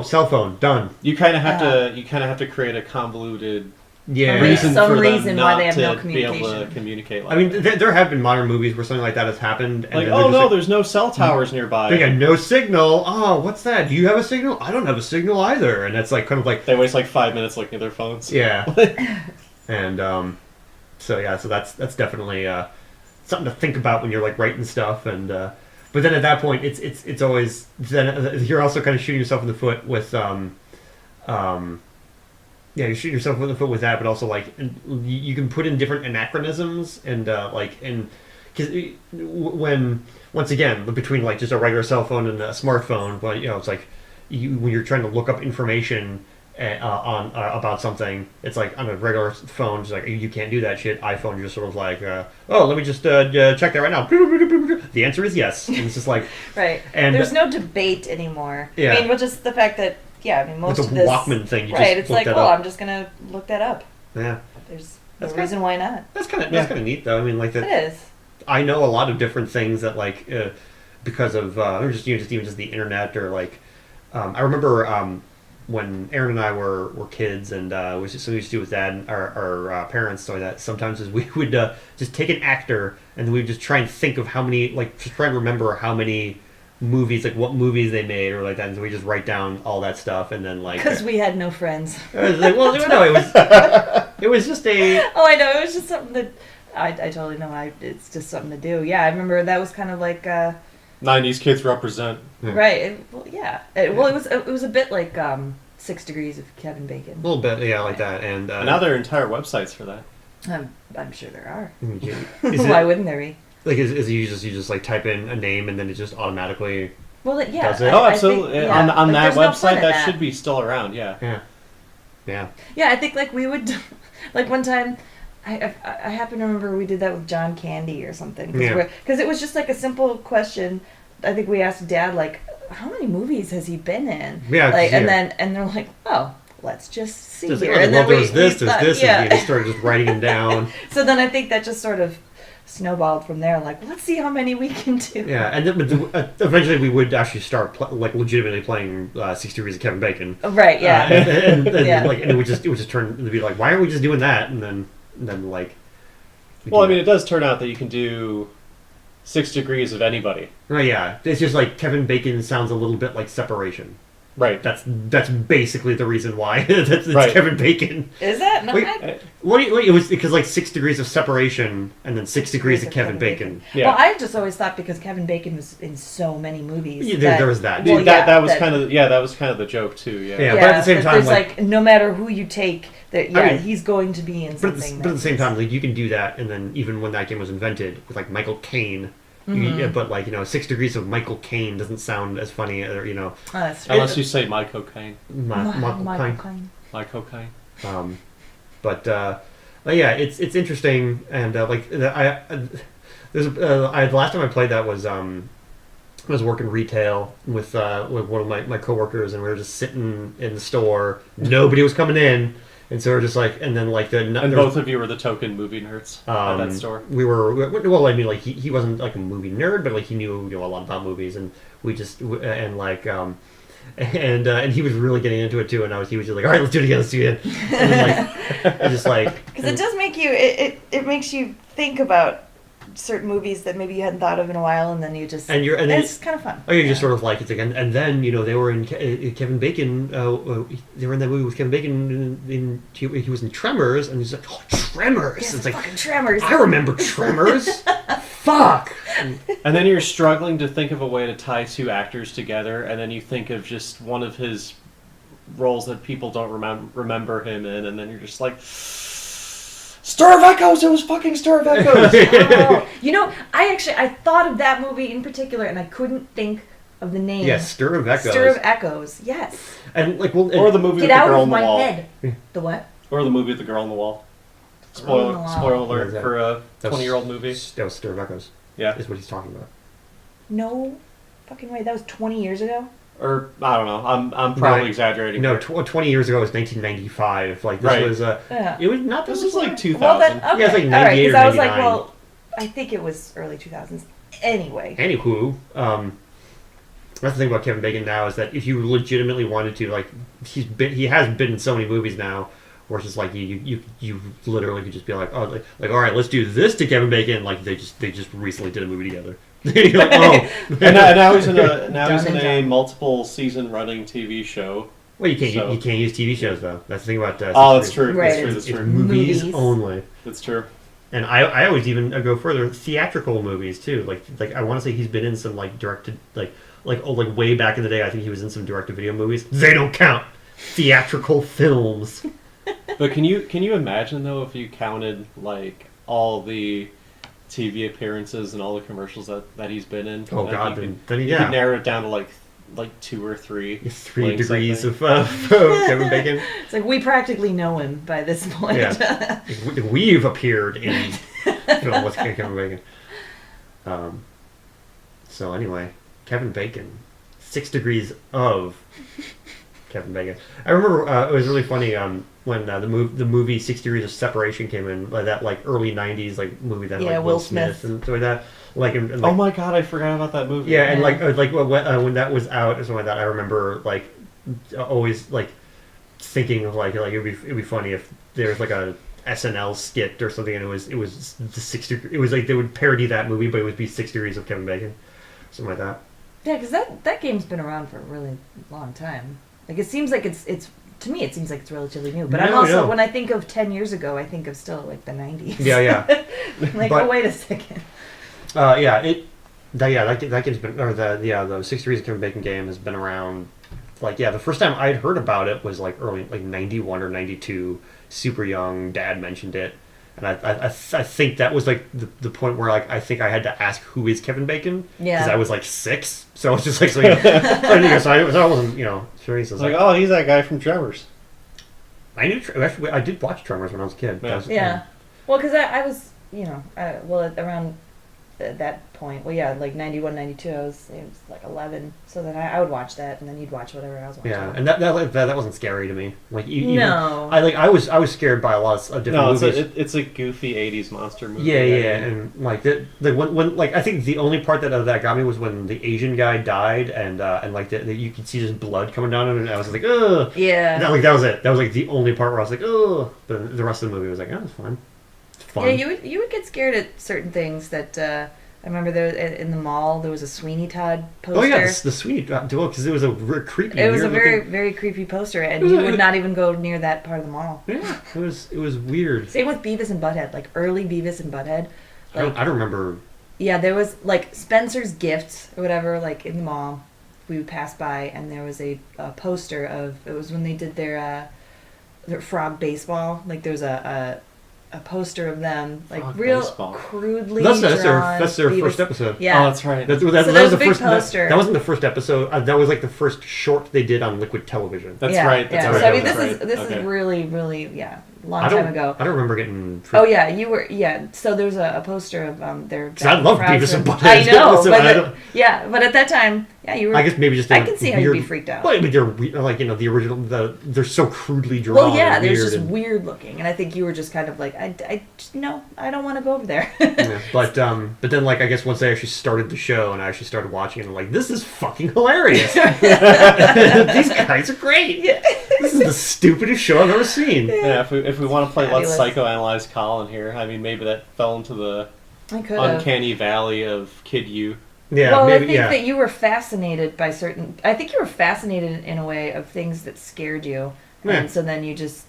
cell phone done. You kind of have to create a convoluted reason for them why not they have to no be able to communication. communicate. I mean, there have been modern movies where something like that has happened. And like, there's no cell towers nearby. They got no signal. Oh, what's that? Do you have a signal? I don't have a signal either. And that's like kind of like they waste like 5 minutes looking at their phones. Yeah. And so that's definitely something to think about when you're like writing stuff. And but then at that point, it's always then you're also kind of shooting yourself in the foot with Yeah, you shoot yourself in the foot with that, but also like you can put in different anachronisms and because when once again between like just a regular cell phone and a smartphone, well, it's like when you're trying to look up information on about something, it's like on a regular phone, it's like you can't do that shit. iPhone, you're just sort of like, oh, let me just check that right now. The answer is yes, and it's just like right. And there's no debate anymore. Yeah. I mean, well, just the fact that most it's a of this Walkman thing. You right. just It's look like, that well, up. I'm just gonna look that up. Yeah, There's no That's reason why not. that's kind of neat though. I mean, like that. It is. I know a lot of different things that like because of or just even just the internet or like I remember when Erin and I were kids and we used to do with Dad and our parents, so that sometimes is we would just take an actor and then we'd just try and think of how many, like just try and remember how many movies, like what movies they made or like that, and so we just write down all that stuff and then like Because we had no friends. it was like, well no it was just a Oh, I know. It was just something that I totally know. It's just something to do. Yeah, I remember that was kind of like 90s kids represent. right. It was a bit like 6 Degrees of Kevin Bacon. little bit like that and Now there are entire websites for that. I'm sure there are. is Why it, wouldn't there be? like is you just like type in a name and then it just automatically Well, yeah. Does it? Oh, I absolutely. think, yeah, On like, that there's no fun website, in that should be still around. Yeah. yeah Yeah, I think like we would, like one time, I happen to remember we did that with John Candy or something. Because it was just like a simple question. I think we asked Dad like, how many movies has he been in? Yeah, Like, yeah. and they're like, oh, let's just see Just, here. oh, And well, then there's this, thought, and they started just writing them down. So then I think that just sort of snowballed from there. Like, let's see how many we can do. Yeah, and then, eventually we would actually start like legitimately playing 6 Degrees of Kevin Bacon. Oh, right. Yeah. And Yeah. like, and it would just turn to be like, why aren't we just doing that? And then like. Well, I mean, it does turn out that you can do 6 Degrees of anybody. Oh yeah, it's just like Kevin Bacon sounds a little bit like Separation. Right. That's basically the reason why it's Right. Kevin Bacon. Is that? No, Wait, I- What it was because like 6 Degrees of Separation and then 6 Degrees of Kevin Bacon. Yeah. Well, I just always thought because Kevin Bacon was in so many movies. Yeah, there was that. Well, that was kind of the joke too. Yeah. Yeah. But at the same that time, there's like- no matter who you take, that I mean, he's going to be in something. But at the same time, like you can do that, and then even when that game was invented with like Michael Caine, but like 6 Degrees of Michael Caine doesn't sound as funny, or Unless you say my cocaine. Michael Caine. Caine. My cocaine. But yeah, it's interesting, and like there's the last time I played that was I was working retail with one of my coworkers, and we were just sitting in the store. Nobody was coming in, and so we're just like, and then like And both of you were the token movie nerds at that store. We were well. I mean, like he wasn't like a movie nerd, but like he knew a lot about movies, and we just and like and he was really getting into it too, and he was just like, all right, let's do it again, and then, like just like Because it does make you. It makes you think about certain movies that maybe you hadn't thought of in a while, and then you just and then it's kind of fun. Oh, you're just sort of like it's like, and then they were in Kevin Bacon. They were in that movie with Kevin Bacon. He was in Tremors, and he's like, oh, Tremors. Yes, It's like fucking Tremors. I remember Tremors. Fuck. And then you're struggling to think of a way to tie two actors together, and then you think of just one of his roles that people don't remember him in, and then you're just like, Stir of Echoes! It was fucking Stir of Echoes! Oh, I thought of that movie in particular, and I couldn't think of the name. Yes, Stir of Echoes. Stir of Echoes. Yes. And like, well, Or the movie Get with the out girl of on the my wall. head. The what? Or the movie with the girl on the wall. Girl on the Wall. Spoiler What is alert that? for a That was- 20-year-old movie. That was Stir of Echoes. Yeah. Is what he's talking about. No fucking way. That was 20 years ago. Or, I don't know. I'm probably Right. exaggerating. No, here. 20 years ago was 1995. Like this Right. was Yeah. it was not This was like 2000. Well, then, okay. Yeah, it's like all right, 98 or I was like, 99. well, I think it was early 2000s. Anyway. Anywho, that's the thing about Kevin Bacon now is that if you legitimately wanted to, like, he has been in so many movies now, where it's just like you literally could just be like, oh, like all right, let's do this to Kevin Bacon. Like they just recently did a movie together. You're like, oh, And now he's in a Done and done. multiple season running TV show. well, you can't So- you can't use TV shows though. That's the thing about Oh, that's Sesame true. Right, That's true. it's- That's Street. true. It's movies Movies. only. That's true. And I always even go further, theatrical movies too. Like I want to say he's been in some like directed like way back in the day. I think he was in some direct to video movies. They don't count. Theatrical films. But can you imagine though if you counted like all the TV appearances and all the commercials that he's been in? Oh Like, God, you yeah. could narrow it down to like 2 or 3. 3 links, I degrees think. of Kevin Bacon. It's like we practically know him by this point. Yeah. We've appeared in film with Kevin Bacon. So anyway, Kevin Bacon, 6 degrees of Kevin Bacon. I remember it was really funny when the movie 6 Degrees of Separation came in, like that like early '90s like movie that Yeah, like Will Smith Smith. and stuff like that. Like, and, Oh like my God, I forgot about that movie. yeah, and Yeah. like when that was out or something like that, I remember like always like thinking of like it'd be funny if there was like a SNL skit or something, and it was the 6 degree. It was like they would parody that movie, but it would be 6 Degrees of Kevin Bacon, something like that. Yeah, because that game's been around for a really long time. Like it seems like it's to me it seems like it's relatively new. But I'm No, also no. when I think of 10 years ago, I think of still like the 90s. Yeah, yeah. Like But- oh wait a second. That game's been, or the 6 Degrees of Kevin Bacon game has been around. Like the first time I'd heard about it was like early, like 91 or 92. Super young. Dad mentioned it, and I think that was like the point where like I think I had to ask who is Kevin Bacon Yeah. because I was like 6, so I was just like so I wasn't sure. So It's like, oh, he's that guy from Tremors. I knew actually I did watch Tremors when I was a kid. Yeah. Yeah. Well, because I was around that point. Well, yeah, like 91, 92. I was like 11. So then I would watch that, and then you'd watch whatever I was watching. Yeah, and that wasn't scary to me. Like No. I was scared by a lot of different No, movies. it's a goofy 80s monster movie. Yeah, and like when like I think the only part that got me was when the Asian guy died, and like you could see just blood coming down him, and I was like, ugh. Yeah. That was it. That was like the only part where I was like, ugh. But the rest of the movie was like, oh, it's fun. It's fun. Yeah, you would get scared at certain things that. I remember there in the mall there was a Sweeney Todd poster. Oh yeah, the Sweeney duel because it was a creepy. It was a weird very looking- very creepy poster, and was you a- would not even go near that part of the mall. Yeah, it was weird. Same with Beavis and Butthead, like early Beavis and Butthead. I don't remember. Yeah, there was like Spencer's Gifts or whatever, like in the mall. We would pass by, and there was a poster of. It was when they did their frog baseball. Like there was a poster of them, like Frog real baseball. crudely That's drawn. their Beavis- first episode. Yeah. Oh, that's right. That So was there's the a big first. poster. That wasn't the first episode. That was like the first short they did on Liquid Television. That's yeah, right. That's yeah. right. So I mean, that's this is right. this Okay. is really long I don't time ago. I don't remember getting. Oh yeah, you were So there's a poster of their. 'Cause I love frogs Beavis and Butthead. I know, So but I don't- but at that time, yeah, you were. I guess maybe just. I they're can see how you'd be weird- freaked out. Well, I mean, they're like the original. They're so crudely drawn. Well, yeah, and they're weird just and- weird looking, and I think you were just kind of like, I just no, I don't want to go over there. Yeah, but then like I guess once I actually started the show and I actually started watching it, I'm like, this is fucking hilarious. These guys are great. Yeah. This is the stupidest show I've ever seen. Yeah, if we want to play Let's Fabulous. Psychoanalyze Colin here, I mean, maybe that fell into the I could have. uncanny valley of Kid You. Yeah, Well, maybe I think yeah. that you were fascinated by certain. I think you were fascinated in a way of things that scared you, Yeah. and so then you just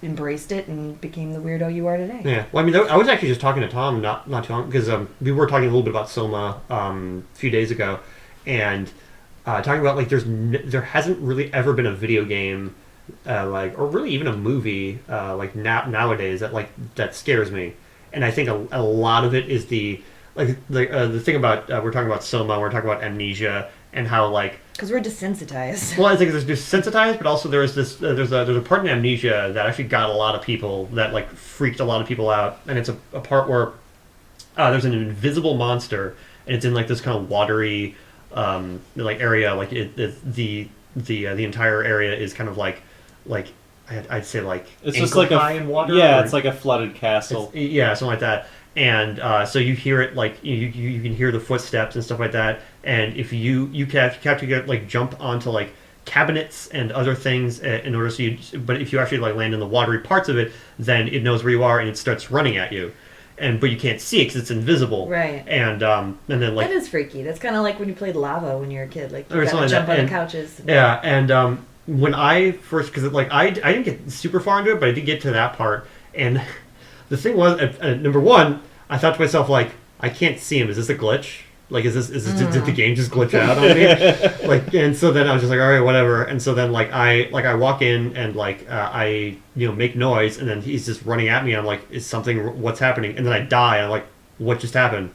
embraced it and became the weirdo you are today. Yeah, well, I mean, I was actually just talking to Tom not too long because we were talking a little bit about Soma a few days ago, and talking about like there hasn't really ever been a video game or really even a movie nowadays that scares me, and I think a lot of it is the thing about we're talking about Soma, we're talking about Amnesia, and how like. Because we're desensitized. Well, I think there's desensitized, but also there's a part in Amnesia that actually got a lot of people that like freaked a lot of people out, and it's a part where there's an invisible monster, and it's in like this kind of watery like area, like the entire area is kind of like I'd say like It's just ankle like a high in water. yeah, or- it's like a flooded castle. yeah, something like that. And so you hear it like you can hear the footsteps and stuff like that. And if you have to get like jump onto like cabinets and other things in order but if you actually like land in the watery parts of it, then it knows where you are and it starts running at you. But you can't see it because it's invisible. Right. And then like That is freaky. That's kind of like when you played lava when you were a kid. Like Or you got to something like jump that. on And- the couches. yeah, and when I first, because like I didn't get super far into it, but I did get to that part. And the thing was, number one, I thought to myself like, I can't see him. Is this a glitch? Like, did the game just glitch out on me? Like, and so then I was just like, all right, whatever. And so then I walk in and like I make noise, and then he's just running at me. And I'm like, what's happening? And then I die. And I'm like, what just happened?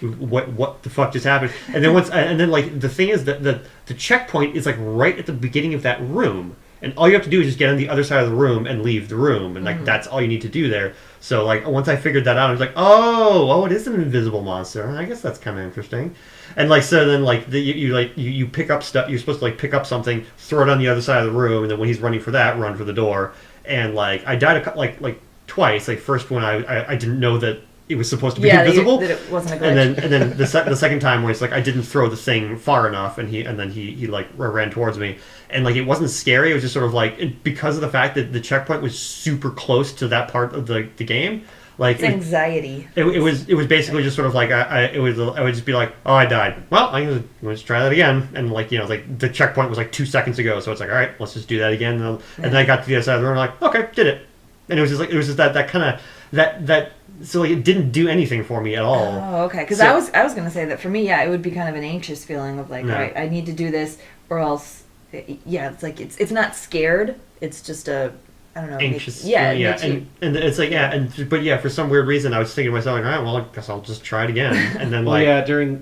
What the fuck just happened? And then like the thing is that the checkpoint is like right at the beginning of that room. And all you have to do is just get on the other side of the room and leave the room, and like that's all you need to do there. So like once I figured that out, I was like, oh, it is an invisible monster. I guess that's kind of interesting. And like so then like you pick up stuff. You're supposed to like pick up something, throw it on the other side of the room, and then when he's running for that, run for the door. And like I died like twice. Like first when I didn't know that it was supposed to be invisible, that it wasn't a glitch. and then the second time where it's like I didn't throw the thing far enough, and then he like ran towards me, and like it wasn't scary. It was just sort of like because of the fact that the checkpoint was super close to that part of the game. Like it's anxiety. It was basically just sort of like I would just be like, oh, I died. Well, I'm gonna just try that again, and like like the checkpoint was like 2 seconds ago, so it's like, all right, let's just do that again. And then I got to the other side of the room, like, okay, did it, and it was just that kind of that. So like it didn't do anything for me at all. Oh, okay. Because I was gonna say that for me, it would be kind of an anxious feeling of like, all right, I need to do this, or else, it's like it's not scared. It's just I don't know. Anxious. And it's like but for some weird reason I was thinking to myself like, all right, well, I guess I'll just try it again. And then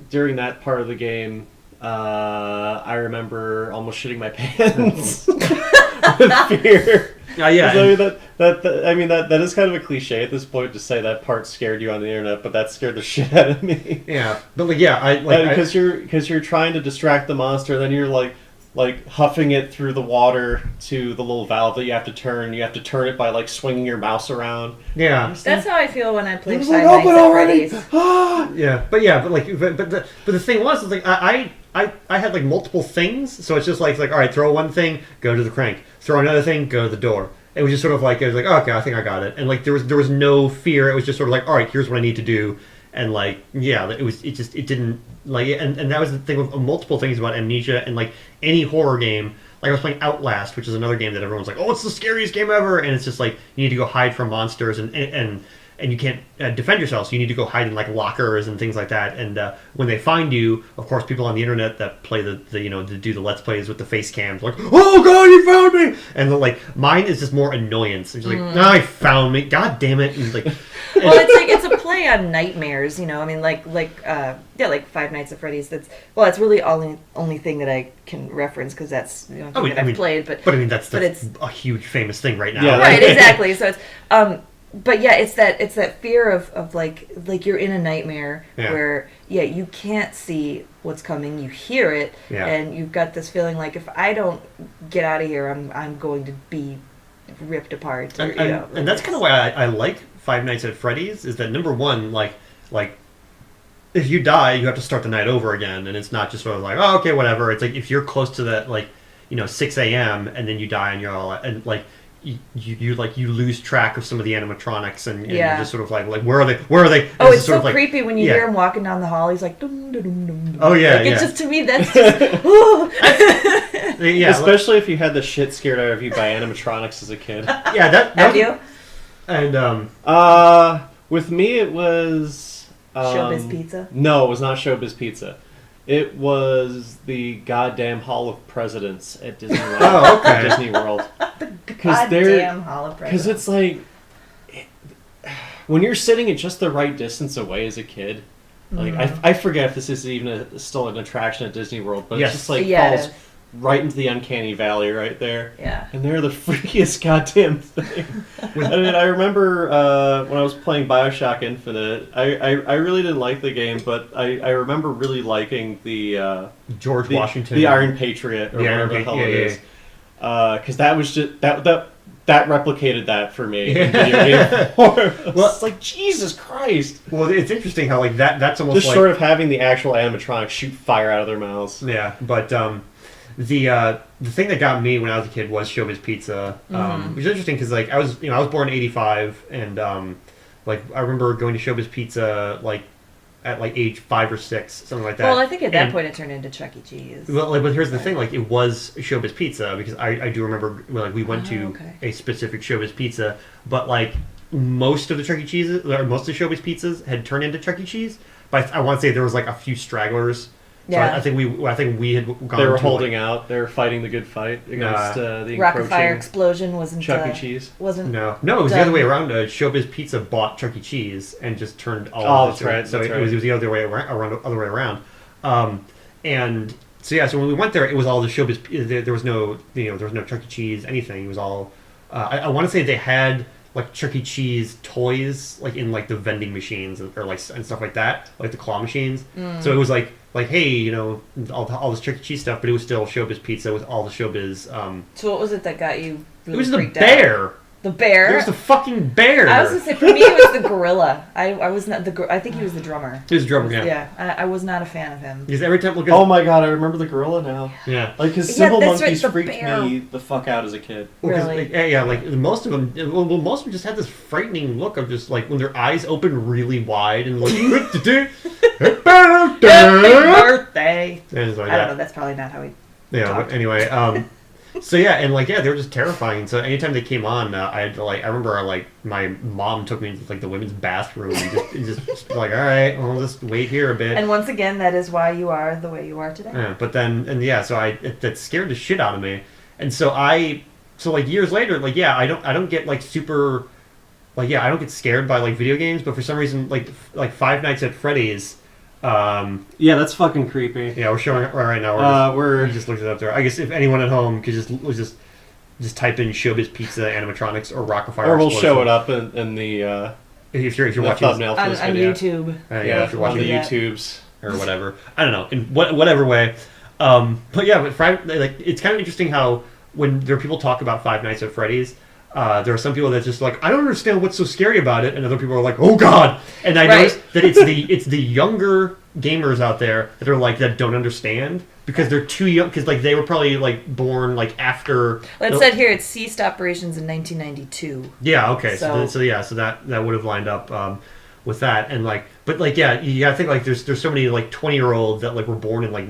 during that part of the game, I remember almost shitting my pants with fear. Yeah. That is kind of a cliche at this point to say that part scared you on the internet, but that scared the shit out of me. Yeah, but because you're trying to distract the monster, then you're like huffing it through the water to the little valve that you have to turn. You have to turn it by like swinging your mouse around. Yeah, that's how I feel when I play Five Nights at Freddy's. but the thing was like I had like multiple things, so it's just like all right, throw one thing, go to the crank, throw another thing, go to the door. It was just sort of like it was like, oh, okay, I think I got it, and like there was no fear. It was just sort of like, all right, here's what I need to do, and like it didn't like and that was the thing with multiple things about Amnesia and like any horror game. Like I was playing Outlast, which is another game that everyone's like, oh, it's the scariest game ever, and it's just like you need to go hide from monsters and you can't defend yourself, so you need to go hide in like lockers and things like that. And when they find you, of course, people on the internet that play the to do the let's plays with the face cams, like, oh god, you found me. And then, like mine is just more annoyance. It's like, no, he found me. God damn it. And like, well, it's a play on nightmares. I mean, like Five Nights at Freddy's. That's it's really only thing that I can reference because that's that I've played. But I mean that's it's a huge famous thing right now. Yeah, right, exactly. So it's but yeah, it's that fear of like you're in a nightmare where you can't see what's coming, you hear it, and you've got this feeling like if I don't get out of here, I'm going to be ripped apart. Or, and that's kind of why I like Five Nights at Freddy's is that number one, like if you die, you have to start the night over again, and it's not just sort of like, oh, okay, whatever. It's like if you're close to that 6 a.m. and then you die and you're all and like. You lose track of some of the animatronics and you're just sort of like where are they? Oh, it's so creepy when you hear him walking down the hall. He's like dum, dum, dum, dum. Oh yeah, It's just, to me that's just especially if you had the shit scared out of you by animatronics as a kid. Yeah, that have you? And with me it was Showbiz Pizza. No, it was not Showbiz Pizza. It was the goddamn Hall of Presidents at Disney World. Oh, okay. Disney World. Goddamn Hall of Presidents. Because it's like, when you're sitting at just the right distance away as a kid, like I forget if this is even still an attraction at Disney World, but it's just like falls right into the uncanny valley right there. Yeah. And they're the freakiest goddamn thing. I mean, I remember when I was playing BioShock Infinite, I really didn't like the game, but I remember really liking the George Washington, the Iron Patriot, or whatever the hell it is. Because that was just that replicated that for me in video game form. Well, it's like, Jesus Christ. Well, it's interesting how like that's almost just short of having the actual animatronics shoot fire out of their mouths. Yeah, but the thing that got me when I was a kid was Showbiz Pizza, which is interesting because like I was born in '85, and like I remember going to Showbiz Pizza like at like age 5 or 6, something like that. Well, I think at that point it turned into Chuck E. Cheese. Well, like, but here's the thing: like it was Showbiz Pizza because I do remember like we went to a specific Showbiz Pizza, but like most of the Chuck E. Cheeses or most of the Showbiz pizzas had turned into Chuck E. Cheese but I want to say there was like a few stragglers. So Yeah. I think we had gone. They were to, holding like, out. They were fighting the good fight against the Rock-afire encroaching Explosion wasn't Chuck E. Cheese. wasn't No, it was the done. other way around. Showbiz Pizza bought Chuck E. Cheese and just turned all. Oh, of that's it. right, So that's it was the other way around. And so yeah, so when we went there, it was all the Showbiz. There was no, there was no Chuck E. Cheese anything. It was all. I want to say they had like Chuck E. Cheese toys, like in like the vending machines or like and stuff like that, like the claw machines. So it was like hey, all this Chuck E. Cheese stuff, but it was still Showbiz Pizza with all the Showbiz. So what was it that got you really It was the freaked bear. out? The bear? It was the fucking bear. I was gonna say, for me it was the gorilla. I was not I think he was the drummer. He was the drummer, yeah. Yeah, I was not a fan of him. Because every time look at Oh my god, I remember the gorilla now. yeah. Like his Yeah, simple that's right, monkeys the freaked bear. me the fuck out as a kid. Well, 'cause, Really? like, yeah, like most of them. Well, most of them just had this frightening look of just like when their eyes open really wide and like. Happy and birthday! it's like I don't know, that. that's probably not how he Yeah, talked. but anyway, so yeah, and like they were just terrifying. So anytime they came on, I had to I remember like my mom took me to like the women's bathroom and just like, all right, well, just wait here a bit. And once again, that is why you are the way you are today. Yeah, but then so that scared the shit out of me, and so like years later, like I don't get like super, like I don't get scared by like video games, but for some reason like Five Nights at Freddy's, Yeah, that's fucking creepy. yeah, we're showing it right now. We're We just looked it up there. I guess if anyone at home could just type in Showbiz Pizza animatronics or Rock-afire or we'll Explosion. show it up in the if you're the watching thumbnail for On this video. YouTube. yeah, if you're on watching the that. YouTubes. or whatever. I don't know, in whatever way. But yeah, like it's kind of interesting how when there are people talk about Five Nights at Freddy's, there are some people that just like, I don't understand what's so scary about it, and other people are like, oh god. And I Right. noticed that it's the younger gamers out there that are like that don't understand because they're too young, because like they were probably like born like after. Well, it said here it ceased operations in 1992. Yeah. Okay. So- So that would have lined up with that, and like, but like, yeah, you gotta think like there's so many like 20-year-olds that like were born in like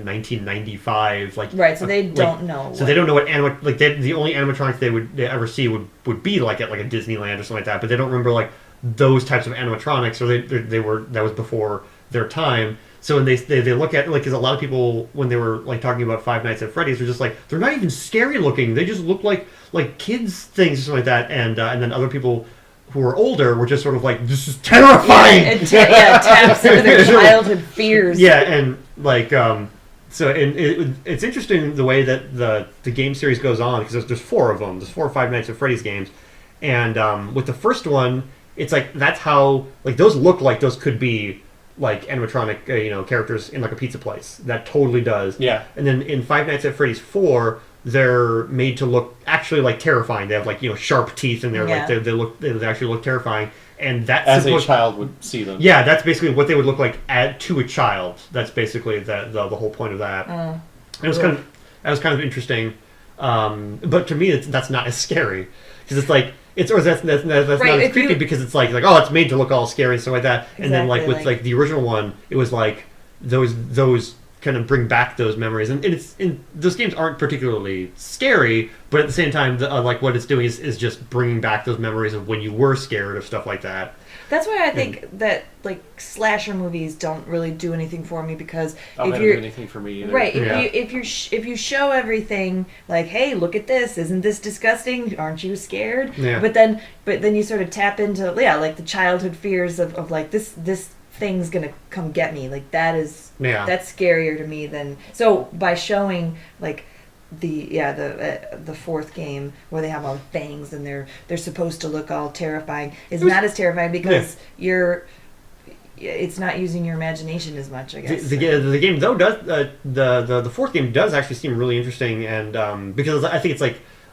1995, like Right, so they like, don't know. So they don't know what the only animatronics they ever see would be like at like a Disneyland or something like that, but they don't remember like those types of animatronics, or they were that was before their time. So when they look at like, because a lot of people when they were like talking about Five Nights at Freddy's, they're just like, they're not even scary looking. They just look like kids things or something like that, and then other people who were older were just sort of like, this is terrifying. It taps into their childhood fears. Yeah, and like so it's interesting the way that the game series goes on, because there's 4 of them. There's 4 or 5 Nights at Freddy's games, and with the first one, it's like that's how like those look like those could be like animatronic characters in like a pizza place. That totally does. Yeah. And then in Five Nights at Freddy's 4, they're made to look actually like terrifying. They have like sharp teeth, and they're Yeah. like they actually look terrifying. And that's As a supposed- child would see them. yeah, that's basically what they would look like to a child. That's basically the whole point of that. It was kind of interesting, but to me, that's not as scary, because it's like that's Right, not as if creepy, you- because it's like oh, it's made to look all scary and stuff like that. And then like Exactly, with like- like the original one, it was like those kind of bring back those memories, and those games aren't particularly scary, but at the same time, like what it's doing is just bringing back those memories of when you were scared of stuff like that. That's why I think that like slasher movies don't really do anything for me, because Oh, if they don't you're do anything for me either. right, Yeah. if you show everything like, hey, look at this, isn't this disgusting? Aren't you scared? Yeah. But then you sort of tap into like the childhood fears of like this thing's gonna come get me. Like that's scarier to me than by showing like the fourth game where they have all the fangs and they're supposed to look all terrifying is not as terrifying, because it's not using your imagination as much, I guess. The game though does the fourth game does actually seem really interesting, and because I think it's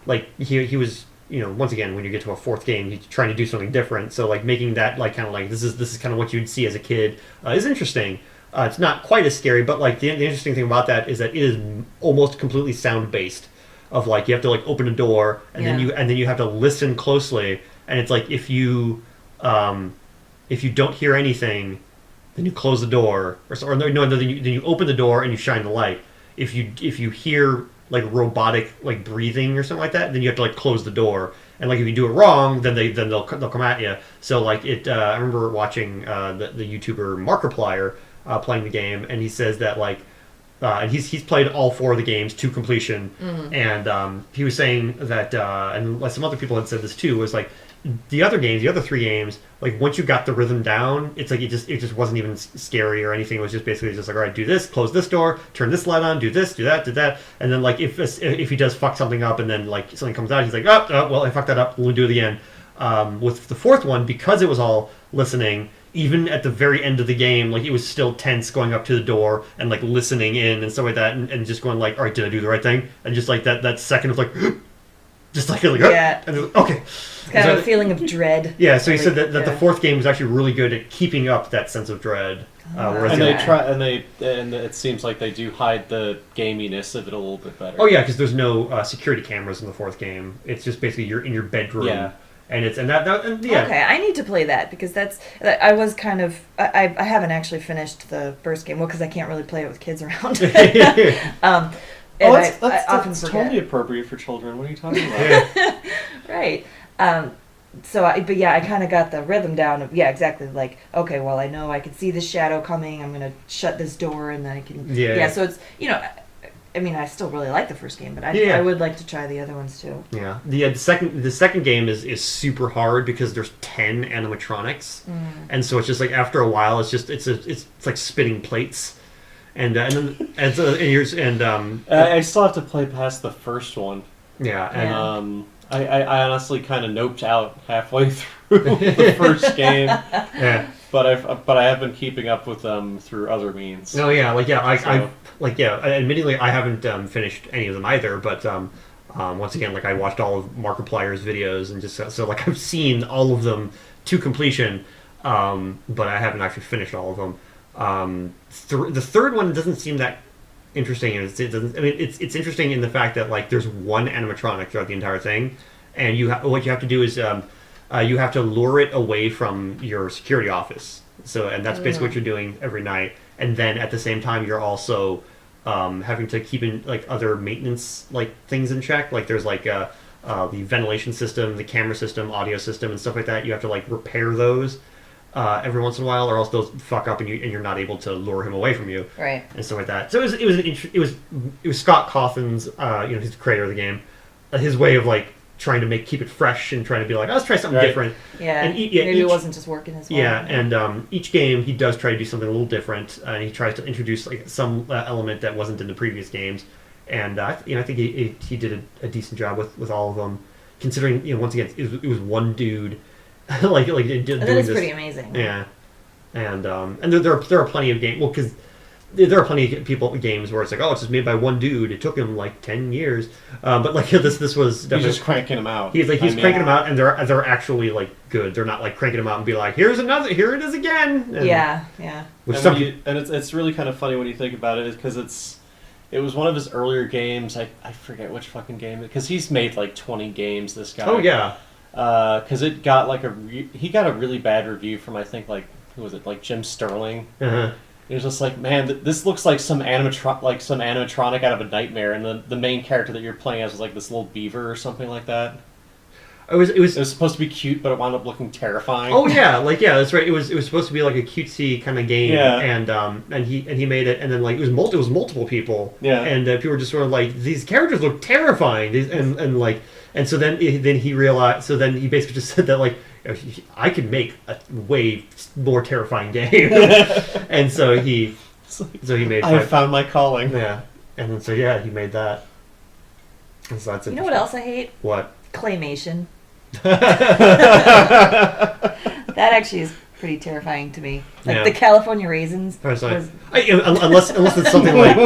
like he was once again, when you get to a fourth game, he's trying to do something different. So like making that like kind of like this is kind of what you'd see as a kid is interesting. It's not quite as scary, but like the interesting thing about that is that it is almost completely sound based. Of like you have to like open a door, and then you have to listen closely, and it's like if you don't hear anything, then you close the door, then you open the door and you shine the light. If you hear like robotic like breathing or something like that, then you have to like close the door. And like if you do it wrong, then they'll come at you. So like I remember watching the YouTuber Markiplier playing the game, and he says that like. And he's played all 4 of the games to completion, and he was saying that, and like some other people had said this too, was like the other 3 games, like once you got the rhythm down, it's like it just wasn't even scary or anything. It was just basically just like, all right, do this, close this door, turn this light on, do this, do that, and then like if he does fuck something up and then like something comes out, he's like, oh well, I fucked that up, we'll do it again. With the 4th one, because it was all listening. Even at the very end of the game, like it was still tense going up to the door and like listening in and stuff like that, and just going like, all right, did I do the right thing? And just like that second of like, just like yeah, and like, okay, it's kind of a feeling of dread. Yeah, so he said that the 4th game was actually really good at keeping up that sense of dread. And it seems like they do hide the gaminess of it a little bit better. Oh yeah, because there's no security cameras in the 4th game. It's just basically you're in your bedroom. Yeah. And it's yeah. Okay, I need to play that because I was kind of I haven't actually finished the first game, well, because I can't really play it with kids around. That's totally appropriate for children. What are you talking about? Right. I kind of got the rhythm down of exactly, like, okay, well, I know I can see this shadow coming. I'm gonna shut this door, and then I can So it's I mean, I still really like the first game, but I would like to try the other ones too. Yeah, the second game is super hard because there's 10 animatronics, and so it's just like after a while, it's like spinning plates, I still have to play past the first one. Yeah, and I honestly kind of noped out halfway through the first game. Yeah. But I have been keeping up with them through other means. Oh yeah, admittedly I haven't finished any of them either, but once again, like I watched all of Markiplier's videos and just so like I've seen all of them to completion, but I haven't actually finished all of them. The third one doesn't seem that interesting. It doesn't. I mean, it's interesting in the fact that like there's one animatronic throughout the entire thing, and what you have to do is you have to lure it away from your security office. And that's basically what you're doing every night. And then at the same time, you're also having to keep in like other maintenance like things in check. Like there's like the ventilation system, the camera system, audio system, and stuff like that. You have to like repair those every once in a while, or else they'll fuck up and you're not able to lure him away from you. Right. And stuff like that. So it was Scott Cawthon's he's the creator of the game, his way of like trying to keep it fresh and trying to be like, let's try something different. Yeah, and maybe it wasn't just working as well. Yeah, and each game he does try to do something a little different, and he tries to introduce like some element that wasn't in the previous games, and I think he did a decent job with all of them, considering once again it was one dude, like doing this. That is pretty amazing. Yeah, and there are plenty of games. Well, because there are plenty of games where it's like, oh, it's just made by one dude. It took him like 10 years, but like this was definitely, he's just cranking them out. He's cranking them out, and they're actually like good. They're not like cranking them out and be like, here it is again. And, yeah. It's really kind of funny when you think about it, because it was one of his earlier games. I forget which fucking game, because he's made like 20 games. This guy. Oh yeah. Because it got like he got a really bad review from, I think, like, who was it, like Jim Sterling. Uh-huh. It was just like, man, this looks like some animatronic out of a nightmare, and the main character that you're playing as was like this little beaver or something like that. It was supposed to be cute, but it wound up looking terrifying. Oh yeah, that's right. It was supposed to be like a cutesy kind of game, yeah. And he made it, and then like it was multiple people, yeah, and people were just sort of like, these characters look terrifying, and so then he realized, so then he basically just said that like, I could make a way more terrifying game, and so he made. I found my calling. Yeah, and then so he made that. And so that's what else I hate? What? Claymation. That actually is pretty terrifying to me. Like the California Raisins. Unless it's something like,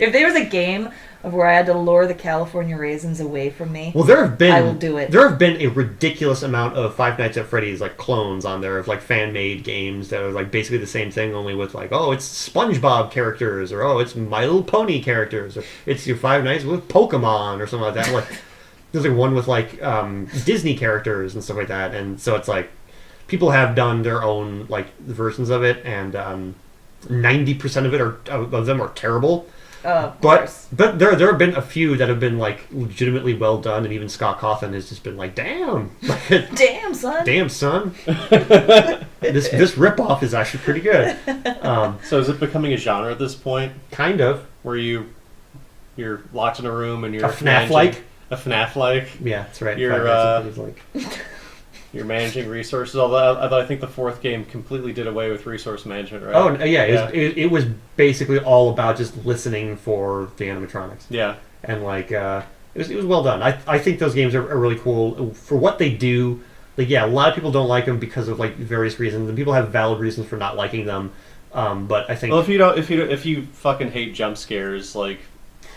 if there was a game of where I had to lure the California Raisins away from me, well, I will do it. There have been a ridiculous amount of Five Nights at Freddy's like clones on there of like fan-made games that are like basically the same thing, only with like, oh, it's SpongeBob characters, or oh, it's My Little Pony characters, or it's your Five Nights with Pokemon or something like that. Like there's like one with like Disney characters and stuff like that, and so it's like people have done their own like versions of it, and 90% of them are terrible. But there have been a few that have been like legitimately well done, and even Scott Cawthon has just been like, damn, damn son. Damn son. this ripoff is actually pretty good. So is it becoming a genre at this point, Kind of. where you're locked in a room and you're A FNAF-like? a FNAF-like? Yeah, that's right. You're, Five Nights at Freddy's like. You're managing resources. Although I think the fourth game completely did away with resource management, right? Oh yeah, it was basically all about just listening for the animatronics. Yeah. And like it was well done. I think those games are really cool for what they do. Like a lot of people don't like them because of like various reasons, and people have valid reasons for not liking them. But I think Well, if you fucking hate jump scares like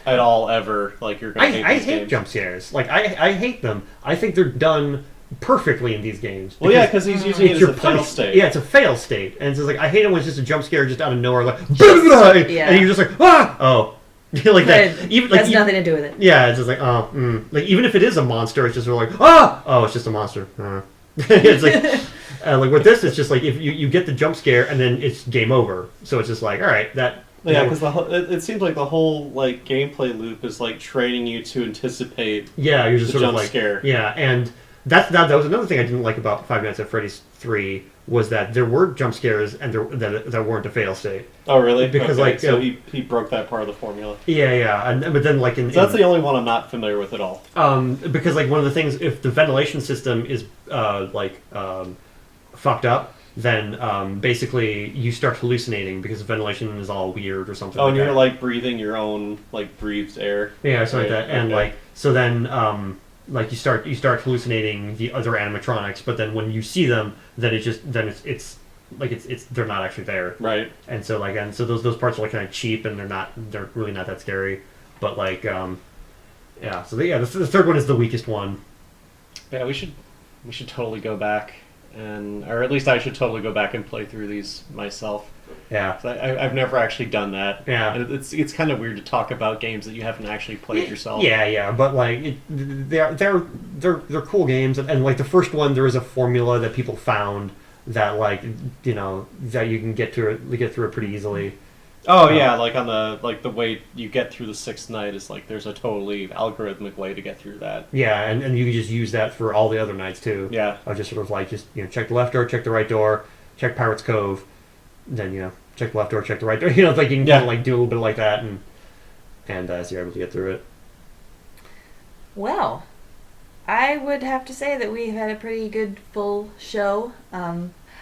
at all ever, like you're gonna hate I these hate games. jump scares. Like I hate them. I think they're done perfectly in these games. Well, yeah, because he's using it as a fail state. Yeah, it's a fail state, and it's just like I hate it when it's just a jump scare just out of nowhere, like yeah. and you're just like like that. Right. Even like Has nothing to do with it. yeah, it's just like like even if it is a monster, it's just sort of like it's just a monster. It's like with this, it's just like if you get the jump scare and then it's game over. So it's just like all right, that. Yeah, because it seems like the whole like gameplay loop is like training you to anticipate. Yeah, you're just the sort of jump like scare. Yeah, and that was another thing I didn't like about Five Nights at Freddy's 3 was that there were jump scares and that weren't a fail state. Oh, really? Because okay. like so he broke that part of the formula. Yeah, but then like So that's the only one I'm not familiar with at all. because like one of the things, if the ventilation system is fucked up, then basically you start hallucinating because the ventilation is all weird or something. Oh, and like you're that. like breathing your own like breathed air. Yeah, something like Right, that, and okay. like so then like you start hallucinating the other animatronics, but then when you see them, then it's they're not actually there, Right. and so those parts are like kind of cheap and they're really not that scary, but like the third one is the weakest one. Yeah, we should totally go back or at least I should totally go back and play through these myself. Yeah. 'Cause I've never actually done that. Yeah. And it's kind of weird to talk about games that you haven't actually played yourself. Yeah, but like they're cool games, and like the first one, there is a formula that people found that like that you can get through it pretty easily. Oh yeah, like on the way you get through the sixth night is like there's a totally algorithmic way to get through that. Yeah, and you can just use that for all the other nights too. Yeah. I'll just sort of like check the left door, check the right door, check Pirates Cove, then check the left door, check the right door. It's like you can kind of like do a little bit like that, and so you're able to get through it. Well, I would have to say that we've had a pretty good full show.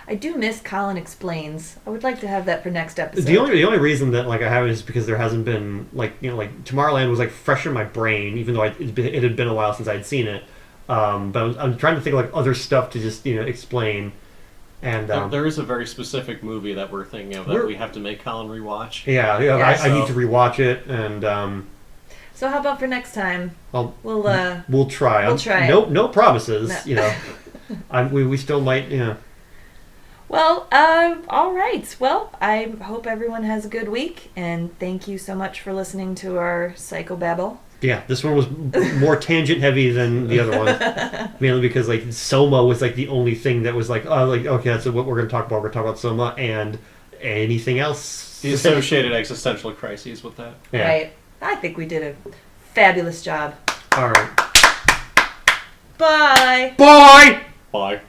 I do miss Colin Explains. I would like to have that for next episode. The only reason that like I have it is because there hasn't been like Tomorrowland was like fresh in my brain, even though it had been a while since I'd seen it. But I'm trying to think of like other stuff to just explain. And there is a very specific movie that we're thinking of that we have to make Colin rewatch. Yeah, I need to rewatch it, and so how about for next time? we'll try. We'll try. No promises. No. We still might. Well, all right. Well, I hope everyone has a good week, and thank you so much for listening to our psychobabble. Yeah, this one was more tangent heavy than the other one, mainly because like Soma was like the only thing that was like, okay, that's what we're going to talk about. We're going to talk about Soma and anything else. The associated existential crises with that. Yeah. Right. I think we did a fabulous job. All right. Bye. Bye. Bye.